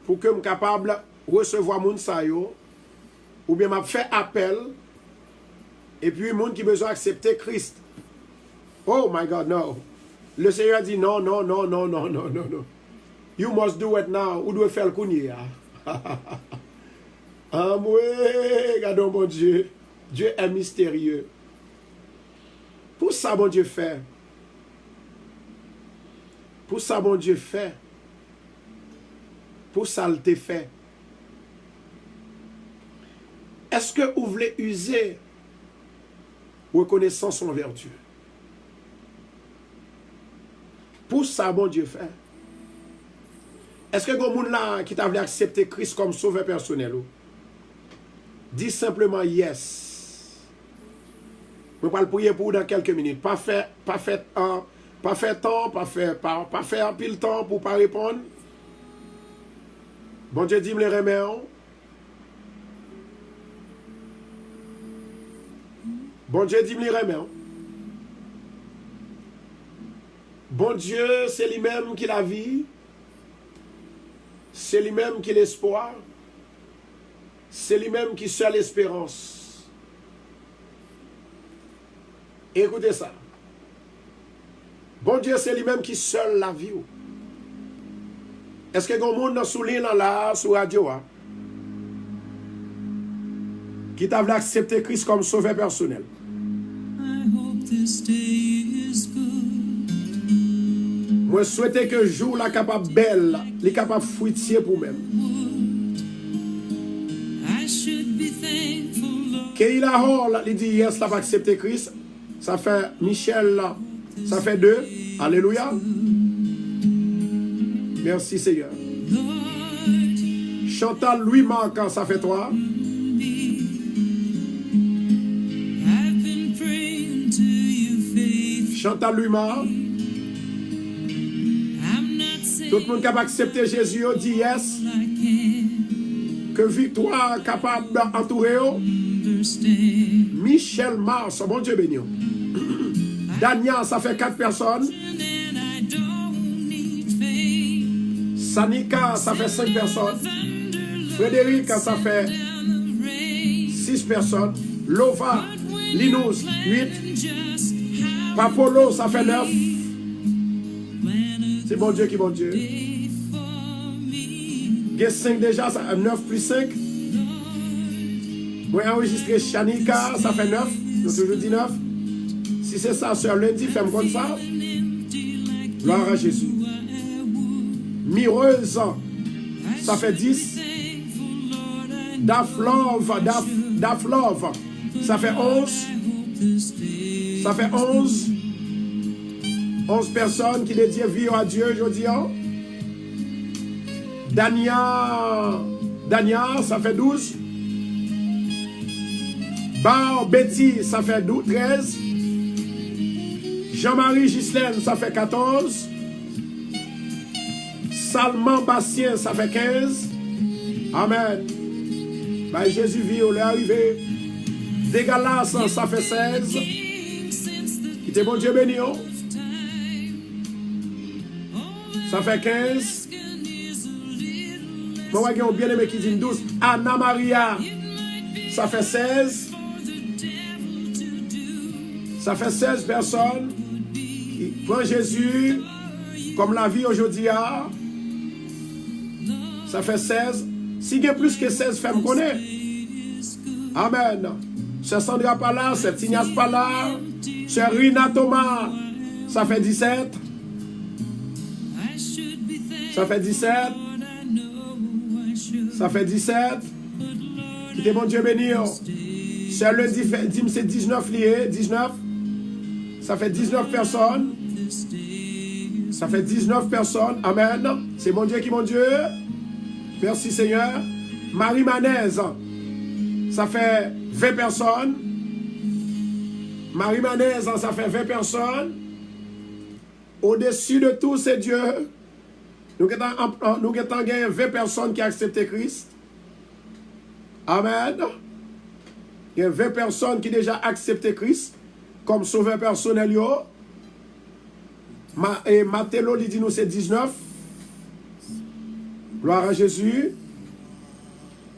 pour que je sois capable de recevoir mon ça ou bien je faire appel et puis monde qui besoin d'accepter Christ. Oh my God, no. Le Seigneur dit non, non, non, non, non, non, non, non. You must do it now. Ou doit faire le kounye. Ah, moi, regardons mon Dieu. Dieu est mystérieux. Pour ça, mon Dieu fait. Pour ça, mon Dieu fait. Pour ça, il te fait. Est-ce que vous voulez user reconnaissance envers Dieu? Pour ça, mon Dieu fait. Est-ce que vous avez là qui t'a voulu accepter Christ comme sauveur personnel? Dis simplement yes. Je vais prier pour vous dans quelques minutes. Pas faire temps, pas faire pile temps pour pas répondre. Bon Dieu dit me les remercie. Bon Dieu dit me les remercie. Bon Dieu, c'est lui-même qui la vie. C'est lui-même qui l'espoir. C'est lui-même qui seule l'espérance. Écoutez ça. Bon Dieu, c'est lui-même qui seule la vie. Est-ce que vous avez un monde sous l'île là, sur radio, qui t'a voulu accepter Christ comme sauveur personnel? Moi, souhaite que jour la capable belle, les capable fruitier pour même. Qu'il a hall, il dit yes, la va accepter Christ. Ça fait Michel, ça fait 2. Alléluia. Merci Seigneur. Chantal Louis Marc, ça fait 3. Chantal Louis Marc. Tout le monde capable d'accepter Jésus, dit yes. Que victoire capable d'entourer. Michel Mars, bon Dieu béni. Daniel, ça fait 4 personnes. Sanika, ça fait 5 personnes. Frédéric, ça fait 6 personnes. Lova, Linus, 8. Papolo, ça fait 9. C'est bon Dieu qui est bon Dieu. Il y a 5 déjà, ça fait 9 plus 5. Moi, enregistré Shanika, ça fait 9. Donc, toujours dit 9. Si c'est ça, sur lundi, fais-moi comme ça. Gloire à Jésus. Mireuse, ça fait 10. Daflove, ça fait 11. Ça fait 11. 11 personnes qui dédient vie à Dieu aujourd'hui. Dania, ça fait 12. Bar Betty, ça fait 13. Jean-Marie Ghislaine, ça fait 14. Salman Bastien, ça fait 15. Amen. Ben, Jésus vit, on est arrivé. Dégalas, ça fait 16. Qui était bon Dieu béni. Ça fait 15. Bon, on a bien aimé qui dit 12. Anna Maria, ça fait 16. Ça fait 16 personnes qui prennent Jésus comme la vie aujourd'hui. Ça fait 16. Si il y a plus que 16 femmes qu'on est. Amen. Sœur Sandra pas là, Sœur Tignas pas là, Sœur Rina Thomas, ça fait 17. Ça fait 17. Ça fait 17. Qui était bon Dieu béni. Sœur le dit, c'est 19 liés, 19. Ça fait 19 personnes. Ça fait 19 personnes. Amen. C'est mon Dieu qui est mon Dieu. Merci Seigneur. Marie Manaise, ça fait 20 personnes. Marie Manaise, ça fait 20 personnes. Au-dessus de tout, c'est Dieu. Nous avons gagné 20 personnes qui ont accepté Christ. Amen. Il y a 20 personnes qui ont déjà accepté Christ comme sauveur personnel. Et Mathélo, il dit nous c'est 19. Gloire à Jésus.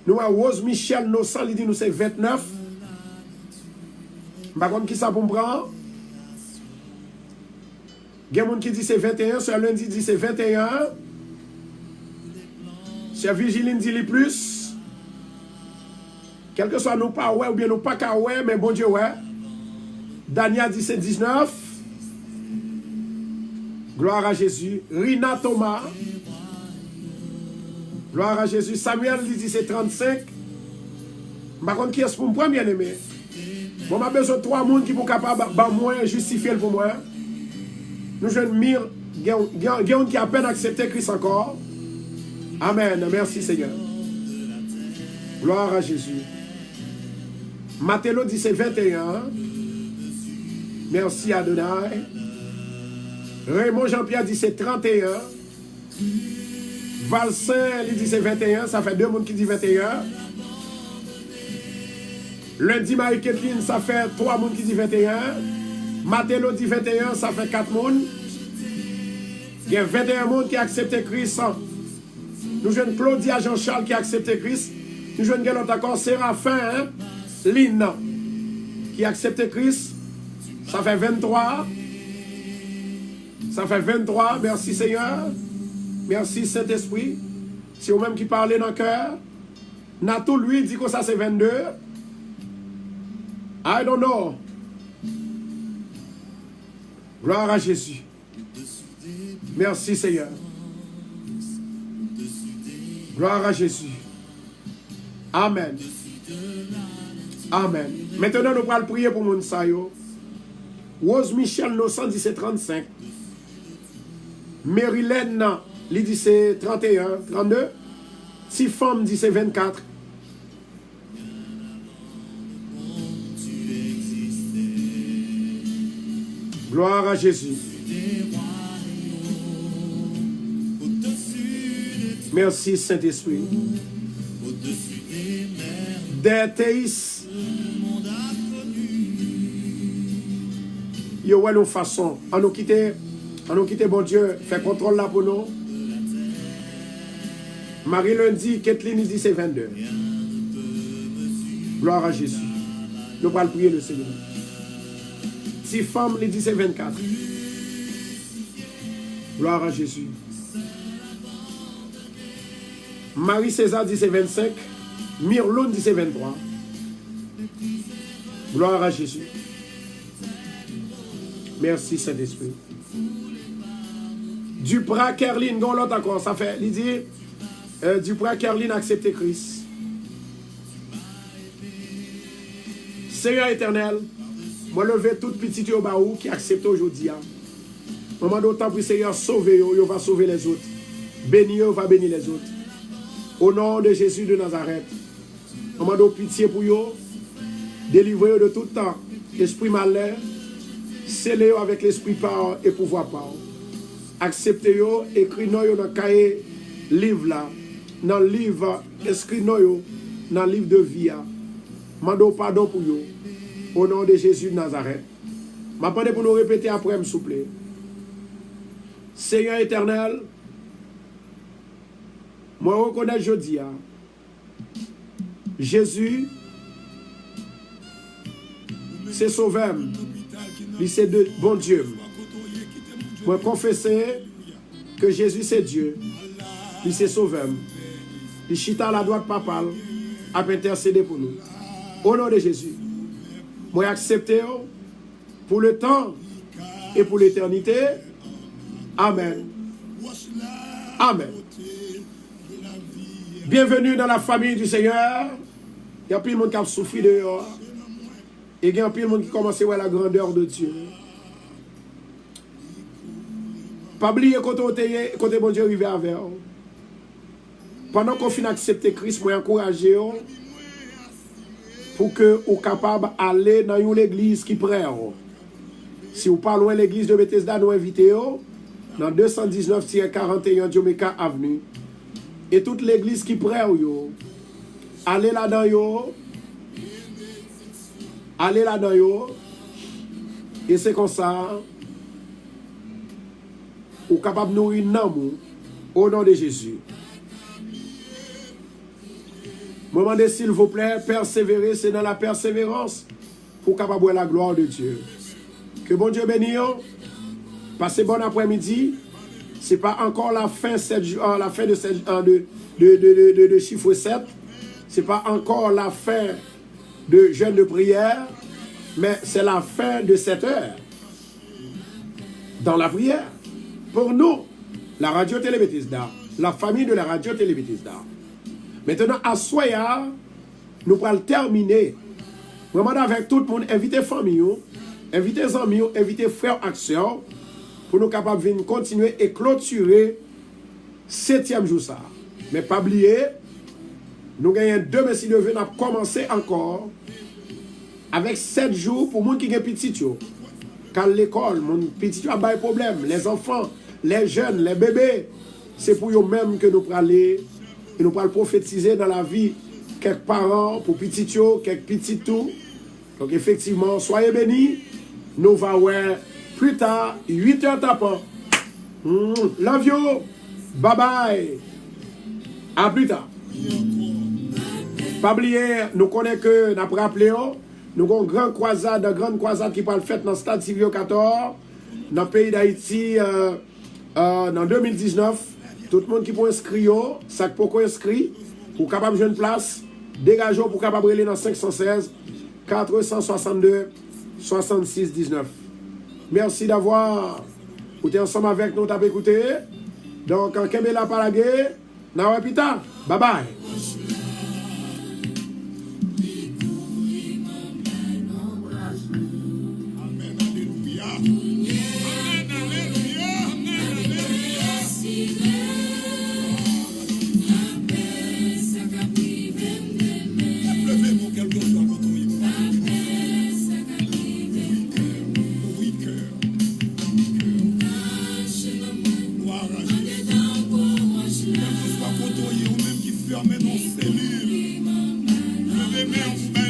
Nous avons Rose Michel Nossan, il dit nous c'est 29. Par contre, qui ça pour me prendre? Il y a des gens qui disent c'est 21, Sœur Lundi dit c'est 21. Sœur Vigiline dit les plus. Quel que soit nous pas ouais ou bien nous pas qu'à ouais, mais bon Dieu ouais. Dania dit c'est 19. Gloire à Jésus. Rina Thomas. Gloire à Jésus. Samuel dit c'est 35. Par contre, qui est-ce pour moi, bien aimé? Bon, on a besoin de 3 personnes qui sont capables de moins justifier pour moi. Nous jeunes mire, il y a qui a peine accepté Christ encore. Amen. Merci Seigneur. Gloire à Jésus. Mathélo dit c'est 21. Merci Adonai. Raymond Jean-Pierre dit c'est 31. Valsin, il dit c'est 21. Ça fait 2 personnes qui disent 21. Lundi, Marie-Kathleen, ça fait 3 personnes qui disent 21. Mathélo dit 21, ça fait 4 personnes. Il y a 21 personnes qui ont accepté Christ. Nous jeunes Claudia Jean-Charles qui a accepté Christ. Nous jeunes l'autre encore Séraphin, Lynn, qui a accepté Christ. Ça fait 23. Ça fait 23. Merci Seigneur. Merci Saint-Esprit. C'est vous-même qui parlez dans le cœur. Natou, lui, dit que ça c'est 22. I don't know. Gloire à Jésus. Merci Seigneur. Gloire à Jésus. Amen. Amen. Maintenant, nous allons prier pour mon sayo. Rose Michel Nocent dit c'est 35. Marilyn lui dit c'est 31, 32. Tifam dit c'est 24. Gloire à Jésus. Merci Saint-Esprit. Des théistes. Yo ouais nos façons. On nous quitter bon Dieu, fait contrôle là pour nous. Marie Lundi, Kathleen dit c'est 22. Gloire à Jésus. Nous allons prier le Seigneur. Si femme lui dit c'est 24. Gloire à Jésus. Marie César dit c'est 25. Mirlone dit c'est 23. Gloire à Jésus. Merci Saint-Esprit. Duprat Kerline, non l'autre encore, ça fait, il dit, Duprat Kerline accepte Christ. Seigneur éternel, moi lever toute petite au baou qui accepte aujourd'hui. Moment d'autant pour Seigneur sauver, il va sauver les autres. Bénir, il va bénir les autres. Au nom de Jésus de Nazareth. Moment de pitié pour eux, délivrer de tout temps, esprit malin, scellez avec l'esprit par et pouvoir par. Acceptez-yo, écris-nous dans le cahier livre là, dans le livre, inscris-nous dans le livre de vie. Mando pardon pour vous. Au nom de Jésus de Nazareth. M'attendez pour nous répéter après, s'il vous plaît. Seigneur éternel, moi je reconnais aujourd'hui, Jésus, c'est sauveur, c'est de bon Dieu. Moi confesser que Jésus c'est Dieu, il c'est sauveur. Il chita à la droite papale, a intercédé pour nous. Au nom de Jésus, moi accepter pour le temps et pour l'éternité. Amen. Amen. Bienvenue dans la famille du Seigneur. Il y a plein de monde qui a souffert dehors. Et il y a plein de monde qui commence à voir la grandeur de Dieu. Pas oublier côté bon Dieu arrivé avec vous. Pendant qu'on finit d'accepter Christ, moi encourager pour que vous soyez capable d'aller dans une église qui prie. Si vous parlez loin de l'église de Bethesda, nous invitons dans 219-41 Jamaica Avenue. Et toute l'église qui prie, allez là-dedans, allez là-dedans, et c'est comme ça, vous êtes capable de nourrir l'amour au nom de Jésus. Moment de s'il vous plaît, persévérer, c'est dans la persévérance pour capable de la gloire de Dieu. Que bon Dieu bénisse. Passez bon après-midi. C'est pas encore la fin, la fin de chiffre 7. C'est pas encore la fin de jeûne de prière, mais c'est la fin de 7 heures dans la prière. Pour nous, la radio-télé Bethesda, la famille de la radio-télé Bethesda. Maintenant, à Soya, nous allons terminer. Vraiment avec tout le monde, invitez famille, invitez amis, invitez frères et sœurs, pour nous capables de continuer et clôturer 7e jour ça. Mais pas oublier, nous gagnons 2 messieurs de vœux, nous avons commencé encore avec 7 jours pour les gens qui ont petit. Quand l'école, mon petit a des problèmes, les enfants, les jeunes, les bébés, c'est pour eux-mêmes que nous pourrons aller et nous pourrons prophétiser dans la vie quelques parents pour petit, quelques petits tout. Donc effectivement, soyez bénis. Nous allons voir plus tard, 8h tapant. Love you. Bye bye. À plus tard. Pas oublier, nous connaissons que, nous rappelé, nous avons une grande croisade qui va le faire dans le stade Silvio 14, dans le pays d'Haïti, en 2019. Tout le monde qui peut inscrire, ça peut inscrire, pour capable de jouer une place, dégageons pour capable de aller dans 516 462 66 19. Merci d'avoir été ensemble avec nous, t'as écouté. Donc, en Kemela Palagé, Nawapita, bye bye. Fermez nos cellules. Levez-moi